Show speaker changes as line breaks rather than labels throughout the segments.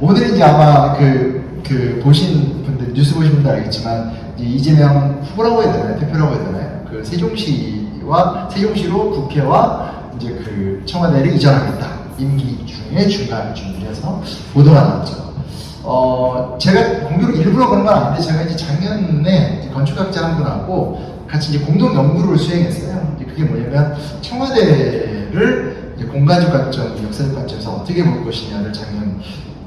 오늘 이제 아마 보신 분들, 뉴스 보신 분들 알겠지만, 이제 이재명 후보라고 해야 되나요? 대표라고 해야 되나요? 그 세종시로 국회와 이제 그 청와대를 이전하겠다. 임기 중에 중간쯤이라서 보도가 나왔죠. 제가 공교로 일부러 그런 건 아닌데, 제가 이제 작년에 이제 건축학자 한 분하고 같이 이제 공동 연구를 수행했어요. 이제 그게 뭐냐면, 청와대를 이제 공간적 관점, 역사적 관점에서 어떻게 볼 것이냐를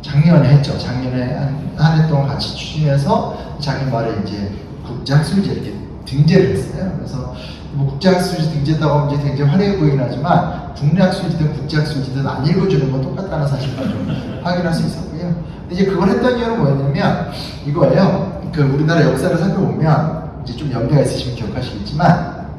작년에 했죠. 작년에 한 해 동안 같이 추진해서 작년 말에 이제 국제학술지 이렇게 등재를 했어요. 그래서 뭐 국제학술지 등재했다고 하면 이제 굉장히 화려해 보이긴 하지만, 국내 학술지든 국제학술지든 안 읽어주는 건 똑같다는 사실을 좀 확인할 수 있었고요. 근데 이제 그걸 했던 이유는 뭐였냐면 이거예요. 우리나라 역사를 살펴보면 이제 좀 연배가 있으시면 기억하시겠지만,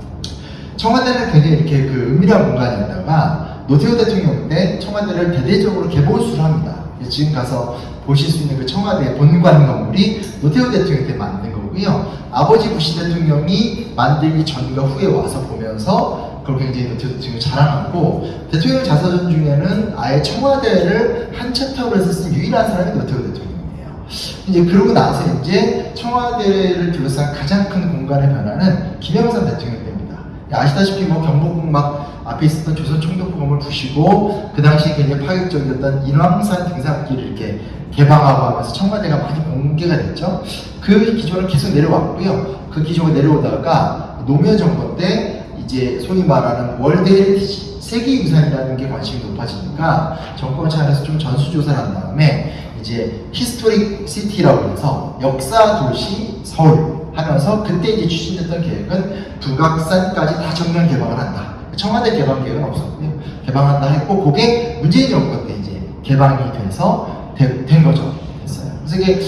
청와대는 굉장히 이렇게 은밀한 공간이었다가 노태우 대통령 때 청와대를 대대적으로 개보수를 합니다. 지금 가서 보실 수 있는 그 청와대 본관 건물이 노태우 대통령 때 만든 거고요. 아버지 부시 대통령이 만들기 전과 후에 와서 보면서 그걸 굉장히 노태우 대통령이 자랑하고, 대통령 자서전 중에는 아예 청와대를 한 챕터로 해서 쓴 유일한 사람이 노태우 대통령이에요. 이제 그러고 나서 이제 청와대를 둘러싼 가장 큰 공간의 변화는 김영삼 대통령 때입니다. 아시다시피 뭐 경복궁 막 앞에 있었던 조선 총독부 건물 부시고, 그 당시에 굉장히 파격적이었던 인왕산 등산길을 이렇게 개방하고 하면서 청와대가 많이 공개가 됐죠. 그 기조는 계속 내려왔고요. 그 기조가 내려오다가 노무현 정권 때 이제 소위 말하는 월드 헤리티지, 세계유산이라는 게 관심이 높아지니까 정권 차원에서 좀 전수조사를 한 다음에 이제 히스토릭 시티라고 해서 역사 도시 서울 하면서, 그때 이제 추진됐던 계획은 북악산까지 다 전면 개방을 한다. 청와대 개방 계획은 없었고요. 개방한다 했고, 그게 문재인 정권 때 이제 개방이 돼서 된 거죠. 됐어요. 그래서 이게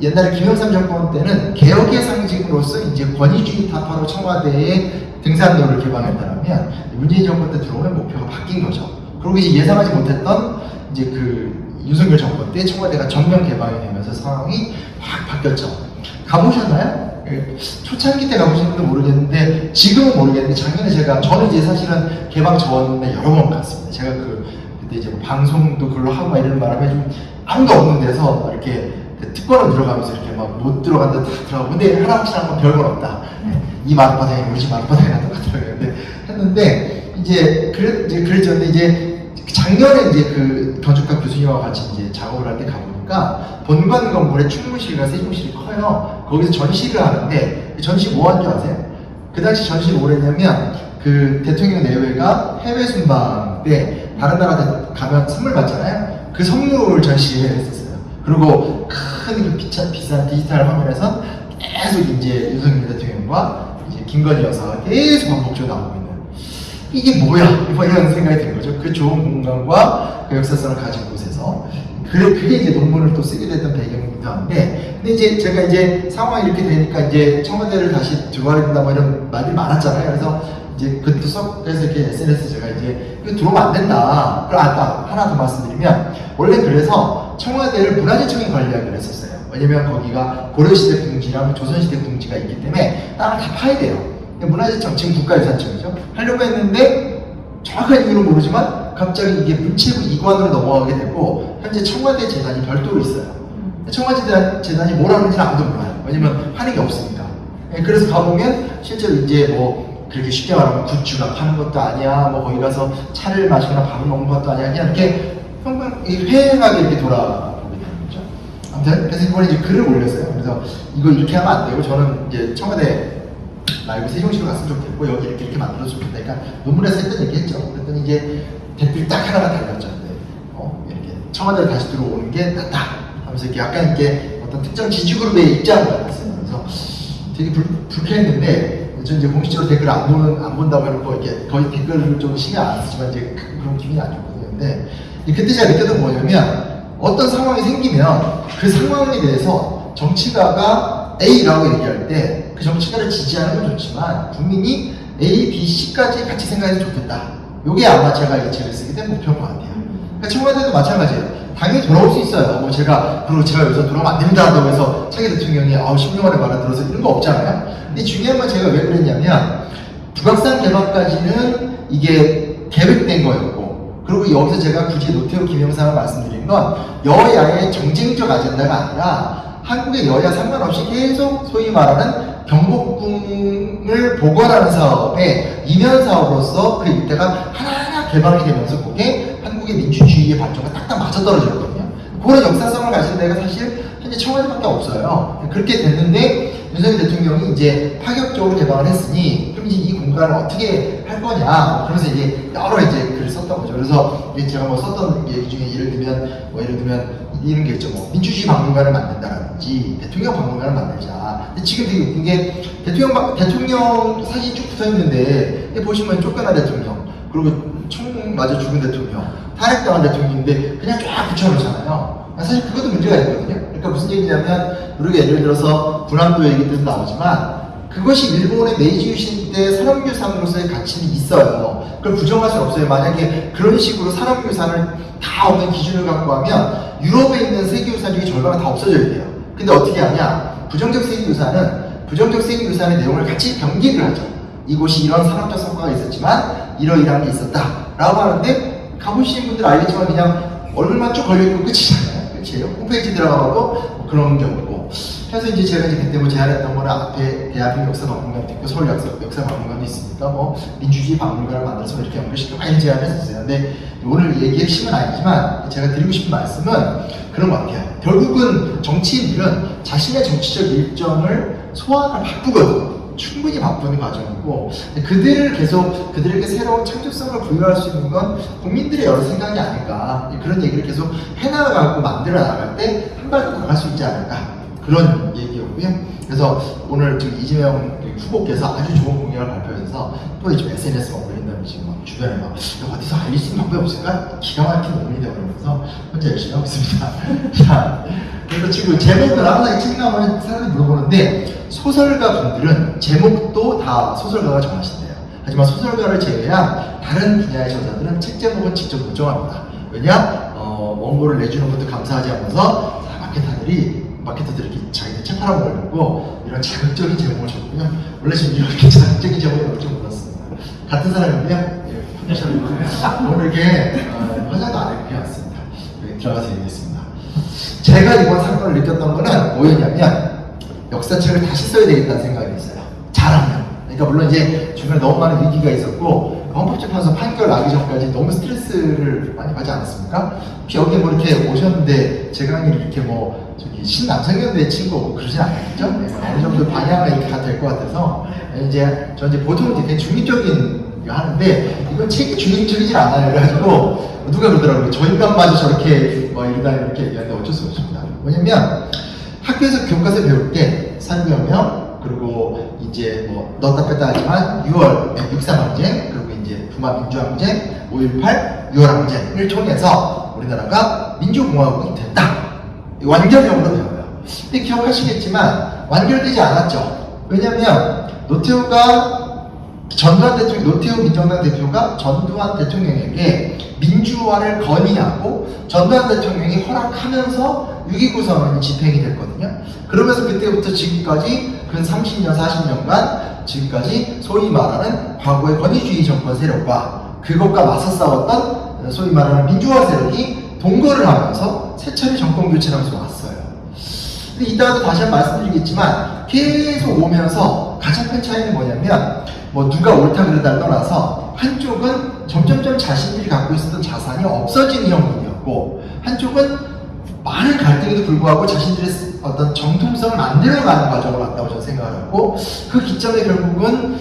옛날에 김영삼 정권 때는 개혁의 상징으로서 이제 권위주의 타파로 청와대의 등산로를 개방했다면, 문재인 정권 때 들어오면 목표가 바뀐 거죠. 그리고 이제 예상하지 못했던 이제 윤석열 정권 때 청와대가 전면 개방이 되면서 상황이 확 바뀌었죠. 가보셨나요? 초창기 때 가보신 분도 모르겠는데, 지금은 모르겠는데, 작년에 저는 이제 사실은 개방 전에 여러 번 갔습니다. 제가 그때 이제 뭐 방송도 그걸로 하고 막 이런 바람에 좀 아무도 없는 데서 이렇게 특권을 들어가면서 이렇게 막 못 들어간다 다 들어가고, 근데 하나씩 뭐 별건 없다. 이 마룻바닥에 우리 집 마룻바닥이랑 똑같더라고요. 했는데, 이제 그랬죠. 이제 작년에 이제 건축학 교수님과 같이 이제 작업을 할 때 가보니까, 본관 건물에 충무실과 세종실이 커요. 거기서 전시를 하는데, 전시 뭐 한 줄 아세요? 그 당시 전시를 뭘 했냐면, 대통령 내외가 해외 순방 때 다른 나라 가면 선물 받잖아요. 그 선물 전시를 했었어요. 그리고 큰 비싼 디지털 화면에서 계속 이제 윤석열 대통령과 이제 김건희 여사가 계속 반복적으로 나오고 있는, 이게 뭐야? 뭐 이런 생각이 든 거죠. 그 좋은 공간과 그 역사성을 가진 곳에서. 그게 이제 논문을 또 쓰게 됐던 배경이기도 한데, 근데 이제 제가 이제 상황이 이렇게 되니까 이제 청와대를 다시 들어와야 된다 뭐 이런 말이 많았잖아요. 그래서 이제 그것도 섞여서 이렇게 SNS 제가 이제 이거 들어오면 안 된다. 하나 더 말씀드리면, 원래 그래서 청와대를 문화재청이 관리하기로 했었어요. 왜냐면 거기가 고려시대 궁지랑 조선시대 궁지가 있기 때문에 땅을 다 파야 돼요. 문화재청, 지금 국가유산청이죠. 하려고 했는데 정확한 이유는 모르지만 갑자기 이게 문체부 이관으로 넘어가게 되고, 현재 청와대 재단이 별도로 있어요. 청와대 재단이 뭘 하는지는 아무도 몰라요. 왜냐면 하는 게 없으니까. 그래서 가보면 실제로 이제 뭐 그렇게 쉽게 말하면 굿즈가 파는 것도 아니야, 뭐 거기 가서 차를 마시거나 밥을 먹는 것도 아니야, 그냥 이렇게 평범 회행하게 이렇게 돌아보게 되는 거죠. 아무튼 그래서 이번에 이제 글을 올렸어요. 그래서 이거 이렇게 하면 안 되고, 저는 이제 청와대 말고 세종시로 갔으면 좋겠고, 여기 이렇게 만들어주면 좋겠다. 그러니까 논문에서 했던 얘기 했죠. 그랬더니 이제 댓글이 딱 하나가 달렸죠. 이렇게 청와대에 다시 들어오는 게 낫다 하면서 이렇게 약간 이렇게 어떤 특정 지지그룹의 입장을 받았어요. 그래서 되게 불쾌했는데, 저 이제 공식적으로 댓글을 안 본다고 해놓고 이렇게 거의 댓글을 좀 신경 안 쓰지만 이제 그런 기분이 안 좋거든요. 근데 그때 제가 느꼈던 건 뭐냐면, 어떤 상황이 생기면 그 상황에 대해서 정치가가 A라고 얘기할 때 그 정치가를 지지하는 건 좋지만, 국민이 A, B, C까지 같이 생각해도 좋겠다. 이게 아마 제가 이 책을 쓰게 된 목표인 것 같아요. 그러니까 청와대도 마찬가지예요. 당연히 돌아올 수 있어요. 뭐 제가 여기서 돌아오면 안 된다고 해서 차기 대통령이 10년만에 말아 들어서 이런 거 없잖아요. 근데 중요한 건 제가 왜 그랬냐면, 북악산 개방까지는 이게 계획된 거였고, 그리고 여기서 제가 굳이 노태우 김영삼을 말씀드린 건 여야의 정쟁적 아젠다가 아니라 한국의 여야 상관없이 계속 소위 말하는 경복궁을 복원하는 사업의 이면 사업으로서 그 일대가 하나하나 개방이 되면서 그게 한국의 민주주의의 발전과 딱딱 맞아떨어졌거든요. 그런 역사성을 가진 데가 사실 현재 청와대밖에 없어요. 그렇게 됐는데 윤석열 대통령이 이제 파격적으로 개방을 했으니 그럼 이제 이 공간을 어떻게 할 거냐. 그래서 이제 여러 이제 글을 썼던 거죠. 그래서 제가 뭐 썼던 얘기 중에 예를 들면 이런 게 있죠. 뭐 민주주의 박물관을 만든다라든지 대통령 박물관을 만들자. 근데 지금 되게 웃긴 게 대통령 사진이 쭉 붙어 있는데 보시면 쫓겨난 대통령 그리고 총 맞아 죽은 대통령 탄핵당한 대통령인데 그냥 쫙 붙여놓잖아요. 사실 그것도 문제가 있거든요. 그러니까 무슨 얘기냐면 우리가 예를 들어서 군함도 얘기도 나오지만 그것이 일본의 메이지 유신 때 산업유산으로서의 가치는 있어요. 그걸 부정할 수는 없어요. 만약에 그런 식으로 산업유산을 다 없는 기준을 갖고 하면 유럽에 있는 세계유산 중에 절반은 다 없어져야 돼요. 근데 어떻게 하냐? 부정적 세계유산의 내용을 같이 병기를 하죠. 이곳이 이런 산업적 성과가 있었지만 이러이러한 게 있었다 라고 하는데 가보시는 분들 알겠지만 그냥 얼굴만 쭉 걸려있고 끝이잖아요. 그렇죠? 홈페이지 들어가봐도 뭐 그런 경우고. 그래서 이제 제가 이제 그때 뭐 제안했던 거는 앞에 대한민국 역사박물관도 있고 서울 역사박물관도 있으니까 뭐 민주주의 박물관을 만들어서 이렇게 연결시키고 많이 제안을 했었어요. 근데 오늘 얘기의 핵심은 아니지만 제가 드리고 싶은 말씀은 그런 것 같아요. 결국은 정치인들은 자신의 정치적 일정을 소화를 바꾸거든요. 충분히 바쁘는 과정이고 그들에게 새로운 창조성을 부여할 수 있는 건 국민들의 여러 생각이 아닐까. 그런 얘기를 계속 해나가고 만들어 나갈 때 한 발 더 나갈 수 있지 않을까. 그런 얘기였고요. 그래서 오늘 지금 이재명 후보께서 아주 좋은 공약을 발표해서 또 이제 SNS에 올린다든지 막 주변에 막 어디서 알릴 수 있는 방법이 없을까? 기가 막힌 논문이 되어버리면서 혼자 열심히 하고 있습니다. 자, 그래서 지금 제목을 항상 책 나오면 사람들이 물어보는데 소설가 분들은 제목도 다 소설가가 정하신대요. 하지만 소설가를 제외한 다른 분야의 저자들은 책 제목은 직접 결정합니다. 왜냐? 원고를 내주는 것도 감사하지 않아서 마케터들이 자기들 책 팔아먹으려고 이런 자극적인 제목을 줬고요. 원래 저는 이렇게 자극적인 제목을 넣을 줄 몰랐습니다. 같은 사람이고요. 오늘 이렇게 화장도 안 입고 왔습니다. 들어가서 얘기했습니다. 제가 이번 사건을 느꼈던 거는 뭐였냐면 역사책을 다시 써야 되겠다는 생각이 있어요. 잘하면. 그러니까 물론 이제 중간에 너무 많은 위기가 있었고 헌법재판소 판결 나기 전까지 너무 스트레스를 많이 받지 않았습니까? 혹시 여기 뭐 이렇게 오셨는데 제 강의를 이렇게 뭐 저기 신남성연대 친구 오고 그러진 않겠죠? 네, 어느 정도 방향은 이렇게 될 것 같아서 이제 저 이제 보통 되게 중립적인 거 하는데 이건 책이 중립적이질 않아요. 그래가지고 누가 그러더라고요. 저 인간마저 저렇게 뭐 이렇게 얘기하는데 어쩔 수 없습니다. 뭐냐면 학교에서 교과서 배울 때 산부혁명 그리고 이제 뭐 넣었다 뺐다 하지만 6월 6.3항쟁 그리고 이제 부마 민주항쟁 5.18 6월항쟁을 통해서 우리나라가 민주공화국이 됐다. 완결형으로 배워요. 근데 기억하시겠지만 완결되지 않았죠. 왜냐면 노태우 민정당 대표가 전두환 대통령에게 민주화를 건의하고 전두환 대통령이 허락하면서 6.29 선언이 집행이 됐거든요. 그러면서 그때부터 지금까지 근 30년, 40년간 지금까지 소위 말하는 과거의 권위주의 정권 세력과 그것과 맞서 싸웠던 소위 말하는 민주화 세력이 동거를 하면서 세차례 정권 교체를 하면서 왔어요. 근데 이따가도 다시 한번 말씀드리겠지만 계속 오면서 가장 큰 차이는 뭐냐면 뭐 누가 옳다 그르다를 떠나서 한쪽은 점점점 자신들이 갖고 있었던 자산이 없어지는 형국이었고 한쪽은 많은 갈등에도 불구하고 자신들의 어떤 정통성을 만들어가는 과정을 왔다고 저는 생각을 하고 그 기점에 결국은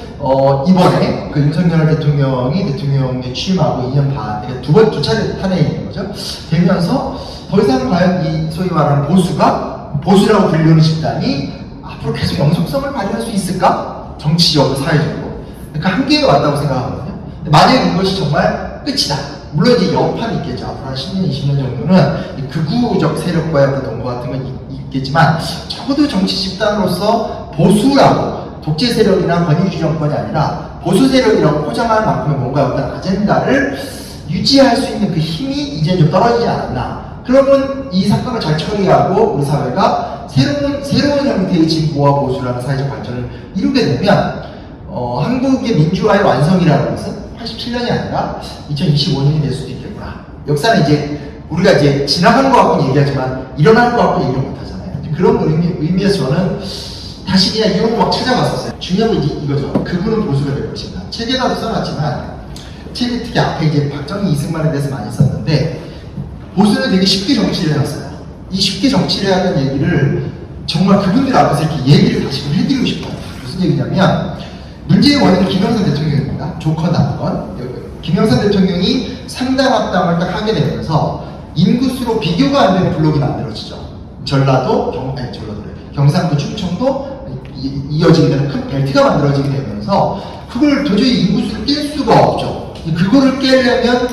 이번에 그 윤석열 대통령이 대통령에 취임하고 2년 반, 그러니까 두 차례 탄핵이 있는 거죠. 되면서 더 이상 과연 이 소위 말하는 보수라고 불리는 집단이 앞으로 계속 영속성을 발휘할 수 있을까? 정치적으로, 사회적으로. 그러니까 한계에 왔다고 생각하거든요. 만약에 이것이 정말 끝이다. 물론 이제 여파는 있겠죠. 앞으로 한 10년, 20년 정도는 극우적 세력과의 어떤 동거 같은 건 있겠지만 적어도 정치 집단으로서 보수라고 독재 세력이나 권위주의 정권이 아니라 보수 세력이라고 포장할 만큼의 뭔가 어떤 아젠다를 유지할 수 있는 그 힘이 이제 좀 떨어지지 않았나. 그러면 이 사건을 잘 처리하고 우리 사회가 새로운 형태의 진보와 보수라는 사회적 발전을 이루게 되면 한국의 민주화의 완성이라는 것은 87년이 아니라 2025년이 될 수도 있겠구나. 역사는 이제 우리가 이제 지나간 것 갖고 얘기하지만 일어나는 것 갖고 얘기를 못 하잖아요. 그런 의미에서 저는 다시 그냥 이런 거 막 찾아봤었어요. 중요한 건 이거죠. 그분은 보수가 될 것인가. 책에다도 써놨지만 책에 특히 앞에 이제 박정희 이승만에 대해서 많이 썼는데 보수는 되게 쉽게 정치를 해놨어요. 이 쉽게 정치를 하는 얘기를 정말 그분들 앞에서 이렇게 얘기를 다시금 해드리고 싶어요. 무슨 얘기냐면 문제의 원인은 김영삼 대통령입니다. 조컨 나건 김영삼 대통령이 상당 합당을 딱 하게 되면서 인구수로 비교가 안 되는 블록이 만들어지죠. 전라도, 경상도, 충청도 이어지게 되는 큰 벨트가 만들어지게 되면서 그걸 도저히 인구수를 깰 수가 없죠. 그거를 깨려면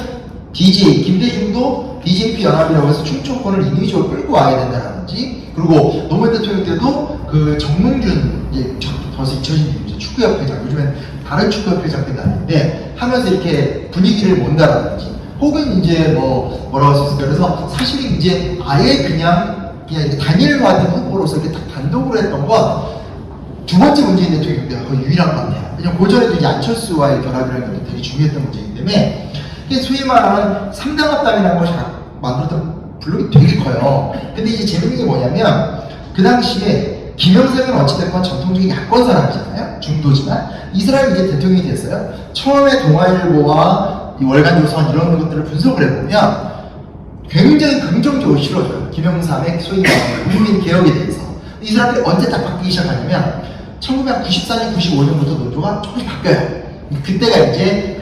DJ, 김대중도 DJP 연합이라고 해서 충청권을 인위적으로 끌고 와야 된다라든지, 그리고 노무현 대통령 때도 그 정문균, 이제 벌써 잊혀진 이름이죠. 축구협회장, 요즘엔 다른 축구협회장 때도 아닌데 하면서 이렇게 분위기를 몬다라든지, 혹은 이제 뭐라고 할 수 있을까요? 그래서 사실은 이제 아예 그냥 단일화된 후보로서 이렇게 딱 단독으로 했던 건 두 번째 문재인 대통령 때가 거의 유일한 것 같아요. 왜냐면 고전에도 이제 안철수와의 결합이라는 것도 되게 중요했던 문제이기 때문에, 이게 소위 말하는 3당 합당이라는 것이 만들었던 블록이 되게 커요. 근데 이제 재밌는 게 뭐냐면, 그 당시에 김영삼은 어찌됐건 전통적인 야권 사람이잖아요. 중도지만. 이 사람이 이제 대통령이 됐어요. 처음에 동아일보와 이 월간조선 이런 것들을 분석을 해보면 굉장히 긍정적으로 실어줘요. 김영삼의 소위 말하는 국민개혁에 대해서. 이 사람들이 언제 딱 바뀌기 시작하냐면 1994년, 95년부터 노조가 조금씩 바뀌어요. 그때가 이제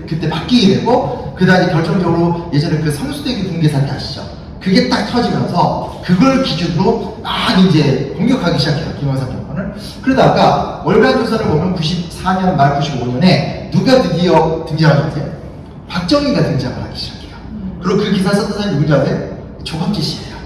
그때 바뀌게 되고, 그 다음에 결정적으로 예전에 그 성수대교 붕괴 사태 아시죠? 그게 딱 터지면서 그걸 기준으로 막 이제 공격하기 시작해요. 김영삼 정권을. 그러다가 월간조선을 보면 94년 말 95년에 누가 드디어 등장을 하세요? 박정희가 등장을 하기 시작해요. 그리고 그 기사 썼던 사람이 누군지 아세요? 조갑재 씨예요.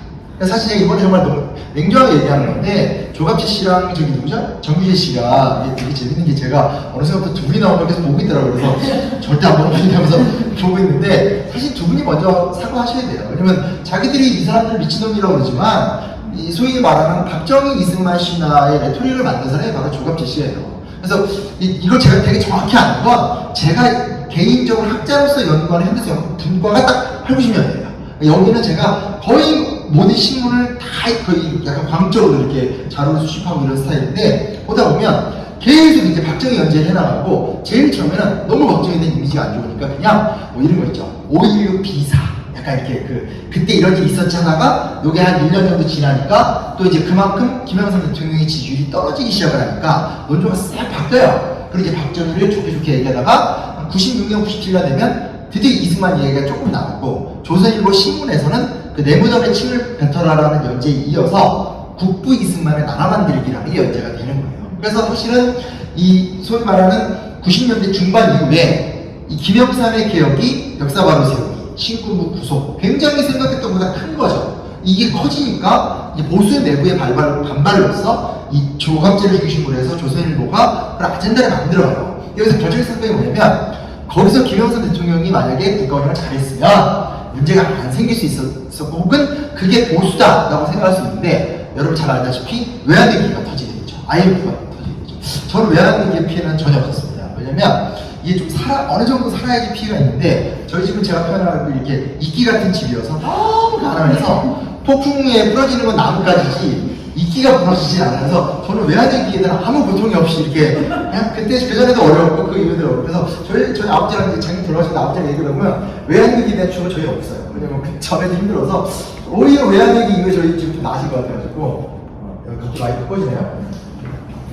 사실 제가 이번에 정말 너무 냉정하게 얘기하는 건데, 조갑재 씨랑 저기 누구죠? 정규재 씨가 이게 되게 재밌는 게, 제가 어느 순간부터 두 분이 나오는 걸 계속 보고 있더라고요. 그래서 절대 안 보는 분이 하면서 보고 있는데, 사실 두 분이 먼저 사과하셔야 돼요. 왜냐면 자기들이 이 사람들을 미친놈이라고 그러지만 이 소위 말하는 박정희 이승만 신화의 레토릭을 만든 사람이 바로 조갑재 씨예요. 그래서 이걸 제가 되게 정확히 아는 건, 제가 개인적으로 학자로서 연구하는 현대사 분과가 딱 80년대예요. 여기는 제가 거의 모든 신문을 다 거의 약간 광적으로 이렇게 자료를 수집하고 이런 스타일인데, 보다 보면 계속 이제 박정희 연재를 해나가고, 제일 처음에는 너무 박정희에 대한 이미지가 안 좋으니까 그냥 뭐 이런 거 있죠. 5.16 비사. 약간 이렇게 그때 이런 일이 있었지 하다가 요게 한 1년 정도 지나니까 또 이제 그만큼 김영삼 대통령의 지지율이 떨어지기 시작을 하니까 논조가 싹 바뀌어요. 그리고 이제 박정희를 좋게 얘기하다가 96년, 97년 되면 드디어 이승만 얘기가 조금 나왔고, 조선일보 신문에서는 그 내무전의 침을 뱉어라라는 연재에 이어서 국부 이승만의 나라 만들기라는 게 연재가 되는 거예요. 그래서 사실은 이 소위 말하는 90년대 중반 이후에 이 김영삼의 개혁이 역사 바로 세우기, 신군부 구속, 굉장히 생각했던 것보다 큰 거죠. 이게 커지니까 이제 보수 내부의 반발로서 이 조갑재를 중심으로 해서 조선일보가 그런 아젠다를 만들어요. 여기서 결정적 사건이 뭐냐면, 거기서 김영삼 대통령이 만약에 국가운영을 잘했으면 문제가 안 생길 수 있었고, 혹은 그게 보수다라고 생각할 수 있는데, 여러분 잘 알다시피 외환위기가 터지게 되죠. IMF가 터지게 되죠. 저는 외환위기의 피해는 전혀 없었습니다. 왜냐면 이게 좀 어느 정도 살아야지 피해가 있는데, 저희 집은 제가 표현하고 이렇게 이끼 같은 집이어서 너무 가난해서 폭풍에 부러지는 건 나뭇가지지 이끼가 부러지지 않아서, 저는 외환위기에 대한 아무 고통이 없이 이렇게 그냥 그때 그전에도 어려웠고 그 이후에도 어렵고, 그래서 저희 아버지랑 작년 돌아가신 아버지랑 얘기를 하면 외환위기에 대한 추억은 저희 없어요. 왜냐면 그 전에도 힘들어서 오히려 외환위기 이후에 저희 지금 좀 나아진 것 같아가지고. 여기 갑자기 마이크 꺼지네요.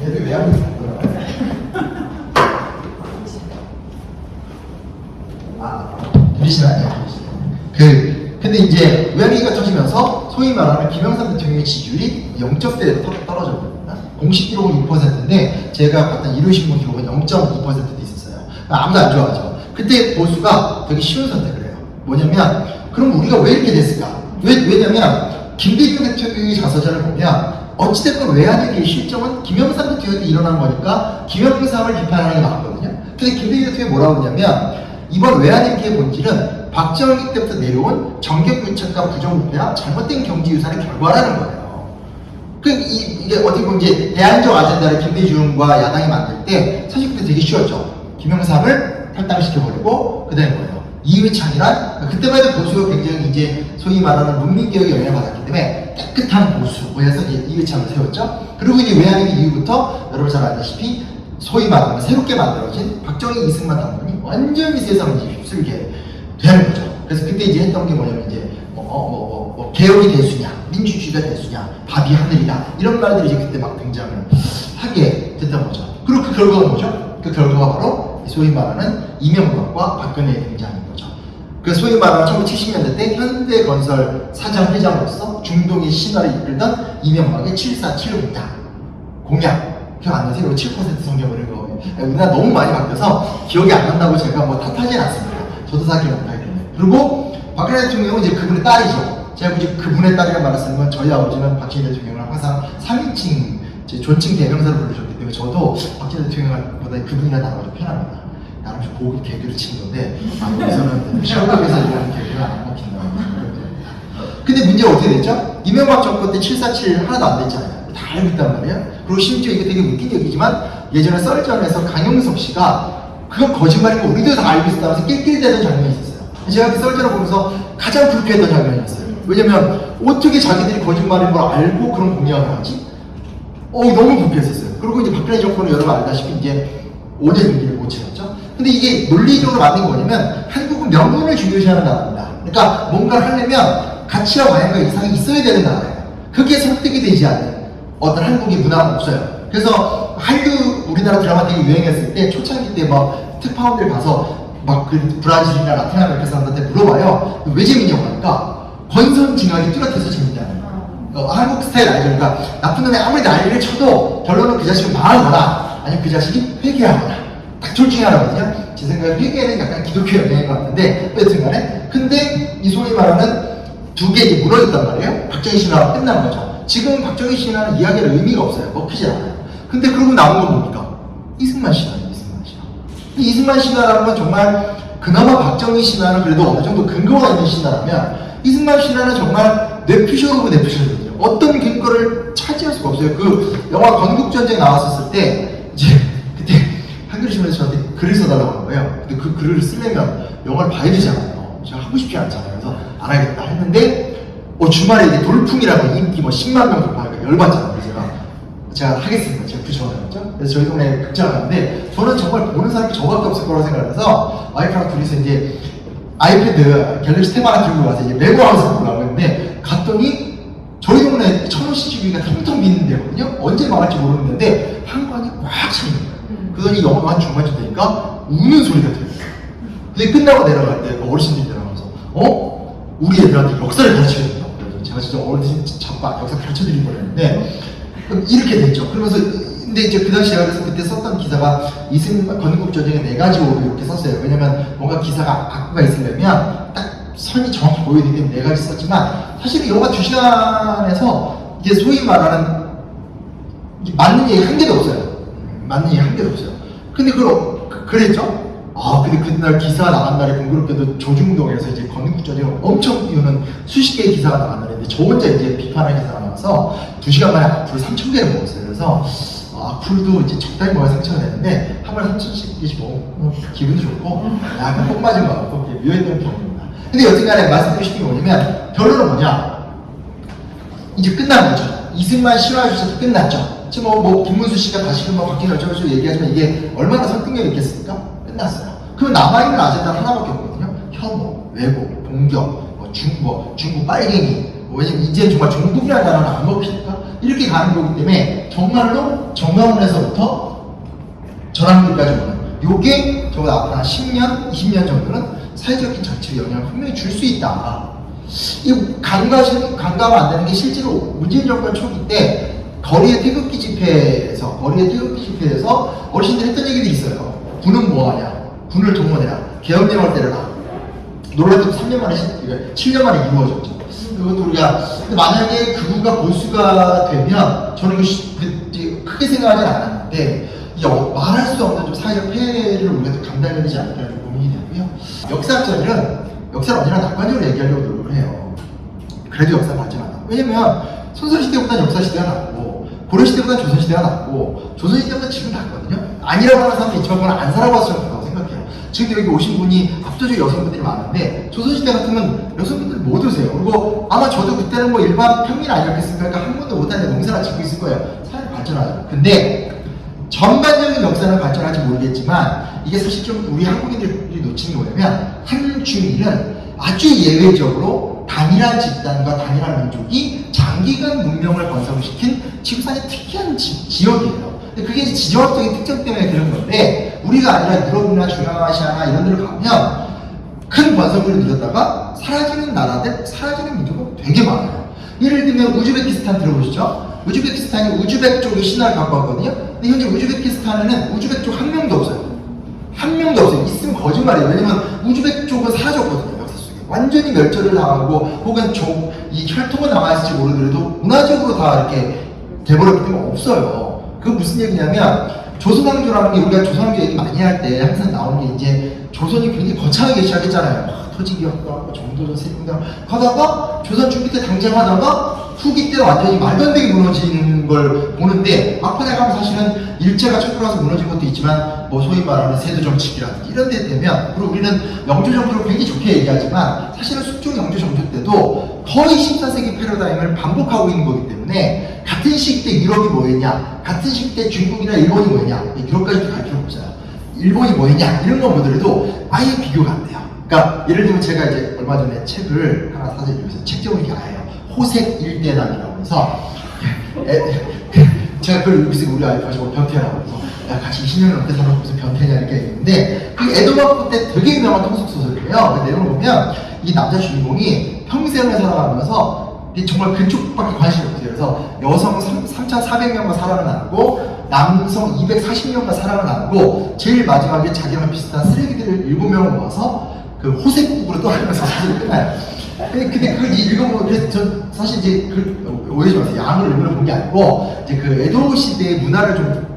얘들 외환위기 들리시나요? 근데 이제 외환위기가 터지면서 소위 말하는 김영삼 대통령의 지지율이 0점대에 떨어졌거든요. 공식 기록은 2%인데 제가 봤던 일요신문 기록은 0.2%도 있었어요. 아무도 안 좋아하죠. 그때 보수가 되게 쉬운 선택을 해요. 뭐냐면, 그럼 우리가 왜 이렇게 됐을까? 왜냐면 김대중 대통령의 자서전을 보면 어찌됐건 외환위기의 실정은 김영삼 대통령이 일어난 거니까 김영삼을 비판하는 게 맞거든요. 근데 김대중 대통령이 뭐라고 하냐면, 이번 외환위기의 본질은 박정희 때부터 내려온 정경유착과 부정부패와 잘못된 경제유산의 결과라는 거예요. 이게 어떻게 보면 이제 대안적 아젠다를 김대중과 야당이 만들 때 사실 그때 되게 쉬웠죠. 김영삼을 탈당시켜버리고, 그 다음에 뭐예요? 이회창이란 그때만 해도 보수가 굉장히 이제 소위 말하는 문민개혁에 영향을 받았기 때문에 깨끗한 보수에서 이제 이회창을 세웠죠. 그리고 이제 외환위기 이후부터 여러분 잘 알다시피 소위 말하는 새롭게 만들어진 박정희 이승만 당군이 완전히 세상을 이제 휩쓸게 되는 거죠. 그래서 그때 이제 했던 게 뭐냐면 이제 개혁이 대수냐, 민주주의가 대수냐, 밥이 하늘이다 이런 말들이 이제 그때 막 등장을 하게 됐던 거죠. 그리고 그 결과가 뭐죠? 그 결과가 바로 소위 말하는 이명박과 박근혜의 등장인 거죠. 그 소위 말하는 1970년대 때 현대건설 사장 회장으로서 중동의 신화를 이끌던 이명박의 747 공약 기억 안 나세요? 7% 성경 이런 거 우리나라 너무 많이 바뀌어서 기억이 안 난다고 제가 뭐 탓하진 않습니다. 저도 다 기억 안 나요. 그리고 박근혜 대통령은 이제 그분의 딸이죠. 제가 이제 그분의 딸이라는 말을 쓰는 건 저희 아버지는 박정희 대통령을 항상 3인칭 존칭 대명사를 부르셨기 때문에 저도 박정희 대통령보다 그분이나 나가 좀 편합니다. 나름 좀 보기 개그를 치는 건데 여기서는 시험국에서 이런 개그가 안 먹힌다. 근데 문제가 어떻게 됐죠? 이명박 정권 때 747 하나도 안 됐잖아요. 다 알고 있단 말이에요. 그리고 심지어 이게 되게 웃긴 얘기지만 예전에 썰전에서 강용석 씨가 그건 거짓말인 거 우리도 다 알고 있었다면서 낄낄대던 장면이 있었어요. 제가 그 썰전을 보면서 가장 불쾌했던 장면이었어요. 왜냐면 어떻게 자기들이 거짓말인 걸 알고 그런 공약을 하지? 너무 불쾌했었어요. 그리고 이제 박근혜 정권은 여러분 알다시피 이제 5년 임기를 못 채웠죠. 근데 이게 논리적으로 맞는 게 뭐냐면 한국은 명분을 중요시하는 나라입니다. 그러니까 뭔가를 하려면 가치와 방향과 이상이 있어야 되는 나라예요. 그게 설득이 되지 않는 어떤 한국의 문화가 없어요. 그래서 한류 우리나라 드라마 되게 유행했을 때 초창기 때 막 특파원들 가서 막 그 브라질이나 라틴 아메리카 사람들한테 물어봐요. 왜 재밌냐고 하니까 권선징악이 뚜렷해서 재밌다는 한국 스타일 알죠? 그러니까 나쁜 놈이 아무리 난리를 쳐도 결론은 그 자식은 망하거나 아니면 그 자식이 회개하거나 딱 둘 중에 하나거든요. 제 생각에 회개는 약간 기독교 영향인 것 같은데 여튼간에 근데 이 소위 말하는 두 개 무너졌단 말이에요. 박정희 신화가 끝난 거죠. 지금 박정희 신화는 이야기할 의미가 없어요. 먹히지 않아요. 근데 그러고 남은 건 뭡니까? 이승만 신화예요. 이승만 신화라는 건 정말 그나마 박정희 신화는 그래도 어느 정도 근거가 있는 신화라면 이승만 신화는 정말 뇌피셜 오브 뇌피셜이거든요. 어떤 근거를 차지할 수가 없어요. 그 영화 건국전쟁 나왔었을 때 이제 그때 한겨레신문에서 저한테 글을 써달라고 한 거예요. 근데 그 글을 쓰려면 영화를 봐야 되잖아요. 제가 하고 싶지 않잖아요. 그래서 안 하겠다 했는데 주말에 이제 돌풍이라고 인기 뭐 10만 명 돌파하니까 열받잖아요. 그래서 제가 하겠습니다. 제가 부정하였죠. 그래서 저희 동네에 극장을 갔는데 저는 정말 보는 사람이 저밖에 없을 거라고 생각해서 와이프랑 둘이서 이제 아이패드 갤럭시 탭 하나 들고 와서 이제 메모 하면서 보려고 했는데 갔더니 저희 동네 1000원 CCTV가 텅텅 비는 데거든요. 언제 망할지 모르는데 한관이 꽉 차 있는 거예요. 그러더니 영화가 한 중반쯤 되니까 우는 소리가 들려요. 근데 끝나고 내려갈 때 어르신들이 내려가면서 우리 애들한테 역사를 가르쳐야 된다고 그래서 제가 진짜 어르신 잡고 역사 가르쳐드린 거였는데 이렇게 됐죠. 그러면서 근데 이제 그 당시에 그래서 그때 썼던 기사가 이승만 건국전쟁의 4가지 오류 이렇게 썼어요. 왜냐면 뭔가 기사가 악구가 있으려면 딱 선이 정확히 보여야 되기 때문에 4가지 썼지만 사실은 영화 2시간에서 이게 소위 말하는 맞는 얘기 한 개도 없어요. 맞는 얘기 한 개도 없어요. 근데 그랬죠? 근데 그날 기사가 나간 날에 공교롭게도 조중동에서 이제 건국전쟁을 엄청 띄우는 수십 개의 기사가 나간 날인데 저 혼자 이제 비판하는 기사가 나와서 2시간 만에 악플을 3,000개를 먹었어요. 그래서 악플도 이제 적당히 먹어야 상처가 되는데 한 번에 3,000개씩 먹으면 기분도 좋고 약간 꼭 맞은 것 같고 묘했던 경험입니다. 근데 여튼간에 말씀드리고 싶은 게 뭐냐면 결론은 뭐냐? 이제 끝난 거죠. 이승만 신화조차도 끝났죠. 지금 뭐 김문수 씨가 다시금 박근혜 어쩌고저쩌고 얘기하지만 이게 얼마나 설득력이 있겠습니까? 끝났어요. 그럼 남아있는 아젠다는 하나밖에 없거든요. 혐오, 왜곡, 공격, 중국 빨갱이. 왜냐면 이제 정말 종북이라는 단어는 안 먹히니까 이렇게 가는 거기 때문에 정말로 정강원에서부터 전환기까지 오는 요게 정말 앞으로 한 10년, 20년 정도는 사회적인 정치에 영향을 분명히 줄 수 있다. 이 간과하면 안 되는 게 실제로 문재인 정권 초기 때 거리의 태극기 집회에서 어르신들이 했던 얘기도 있어요. 군은 뭐하냐? 군을 동원해라. 계엄령을 때려라. 놀랍게도 3년 만에 7년 만에 이루어졌죠. 그것도 우리가 만약에 그분과 보수가 되면 저는 이거 크게 생각하지 않았는데 말할 수 없는 좀 사회적 폐해를 우리가 또 감당해야 되지 않을까 고민이 되고요. 역사학자들은 역사를 언제나 낙관적으로 얘기하려고 노력을 해요. 그래도 역사를 받지 않아. 왜냐면 선설시대보다는 역사시대가 낫고 고려시대보다는 조선시대가 낫고 조선시대보다 지금 낫거든요. 아니라고 하는 사람도 있지만 그건 안 살아봤을 거라고 생각해요. 지금 여기 오신 분이 압도적으로 여성분들이 많은데 조선시대 같으면 여성분들 못 오세요. 그리고 아마 저도 그때는 뭐 일반 평민 아니었겠습니까? 그러니까 학문도 못하는데 농사나 짓고 있을 거예요. 사회가 발전하죠. 근데 전반적인 역사는 발전할지 모르겠지만 이게 사실 좀 우리 한국인들이 놓치는 게 뭐냐면 한중일은 아주 예외적으로 단일한 집단과 단일한 민족이 장기간 문명을 건설시킨 지구상의 특이한 지역이에요. 근데 그게 이제 지정학적인 특징 때문에 그런 건데 우리가 아니라 유럽이나 중앙아시아나 이런 데로 가면 큰 번성을 누렸다가 사라지는 나라들, 사라지는 민족은 되게 많아요. 예를 들면 우즈베키스탄 들어보시죠? 우즈베키스탄이 우즈벡 쪽의 신화를 갖고 왔거든요. 근데 현재 우즈베키스탄에는 우즈벡 쪽 한 명도 없어요. 한 명도 없어요. 있으면 거짓말이에요. 왜냐면 우즈벡 쪽은 사라졌거든요. 역사 속에. 완전히 멸절을 당하고 혹은 이 혈통은 남아있을지 모르더라도 문화적으로 다 이렇게 돼버렸기 때문에 없어요. 그건 무슨 얘기냐면 조선왕조라는 게 우리가 조선왕조 얘기 많이 할 때 항상 나오는 게 이제 조선이 굉장히 거창하게 시작했잖아요. 토지기업도 하고 정도전 세금도 하다가 조선 중기 때 당장하다가 후기 때 완전히 말도 안 되게 무너지는 걸 보는데 막판에 가면 사실은 일제가 쳐들어와서 무너진 것도 있지만 뭐 소위 말하는 세도 정치기라든지 이런 데 되면 그리고 우리는 영조 정조를 굉장히 좋게 얘기하지만 사실은 숙종 영조 정조 때도 거의 14세기 패러다임을 반복하고 있는 거기 때문에 같은 시기 때 유럽이 뭐였냐 같은 시기 때 중국이나 일본이 뭐였냐 유럽까지도 갈 필요 없어요. 일본이 뭐였냐 이런 거 보더라도 아예 비교가 안 돼요. 그러니까 예를 들면 제가 이제 얼마 전에 책을 하나 사서 읽으면서 책 제목이 아예요. 호색 일대단이라고 해서 제가 그걸 여기서 우리 아이 가지고 변태라고 해서 야 같이 20년 넘게 살아서 무슨 변태냐 이렇게 얘기했는데 그 에드워드 때 되게 유명한 통속 소설이에요. 그 내용을 보면 이 남자 주인공이 평생을 살아가면서 정말 그쪽밖에 관심이 없어요. 그래서 여성 3,400명과 사랑을 나누고 남성 240명과 사랑을 나누고 제일 마지막에 자기랑 비슷한 쓰레기들을 7명을 모아서 그 호색국으로 떠나면서 사실을 끝나요. 근데 그걸 읽어보면 그래서 전 사실 이제 오해지 마세요. 양을 읽으러 본 게 아니고 이제 그 에도 시대의 문화를 좀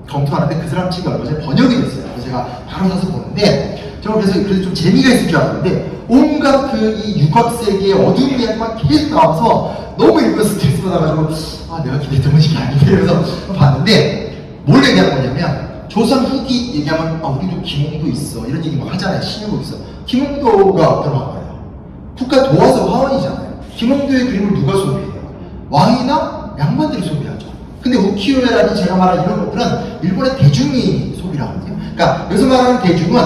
검토하는데 그 사람 책이 얼마 전에 번역이 됐어요. 그래서 제가 바로 사서 보는데 저는 그래서 좀 재미가 있을 줄 알았는데 온갖 이 육각세계의 어두운 이야기만 계속 나와서 너무 읽으면서 스트레스 받아가지고 아 내가 기대했던 것이 아닌데 그래서 봤는데 뭘 얘기하는 거냐면 조선 후기 얘기하면 우리도 김홍도 있어 이런 얘기 막 하잖아요. 신유국 있어. 김홍도가 어떤 화가예요? 국가 도화서 화원이잖아요. 김홍도의 그림을 누가 소비해요? 왕이나 양반들이 소비하죠. 근데 우키요에라든지 제가 말한 이런 것들은 일본의 대중이 소비를 하거든요. 그러니까 여기서 말하는 대중은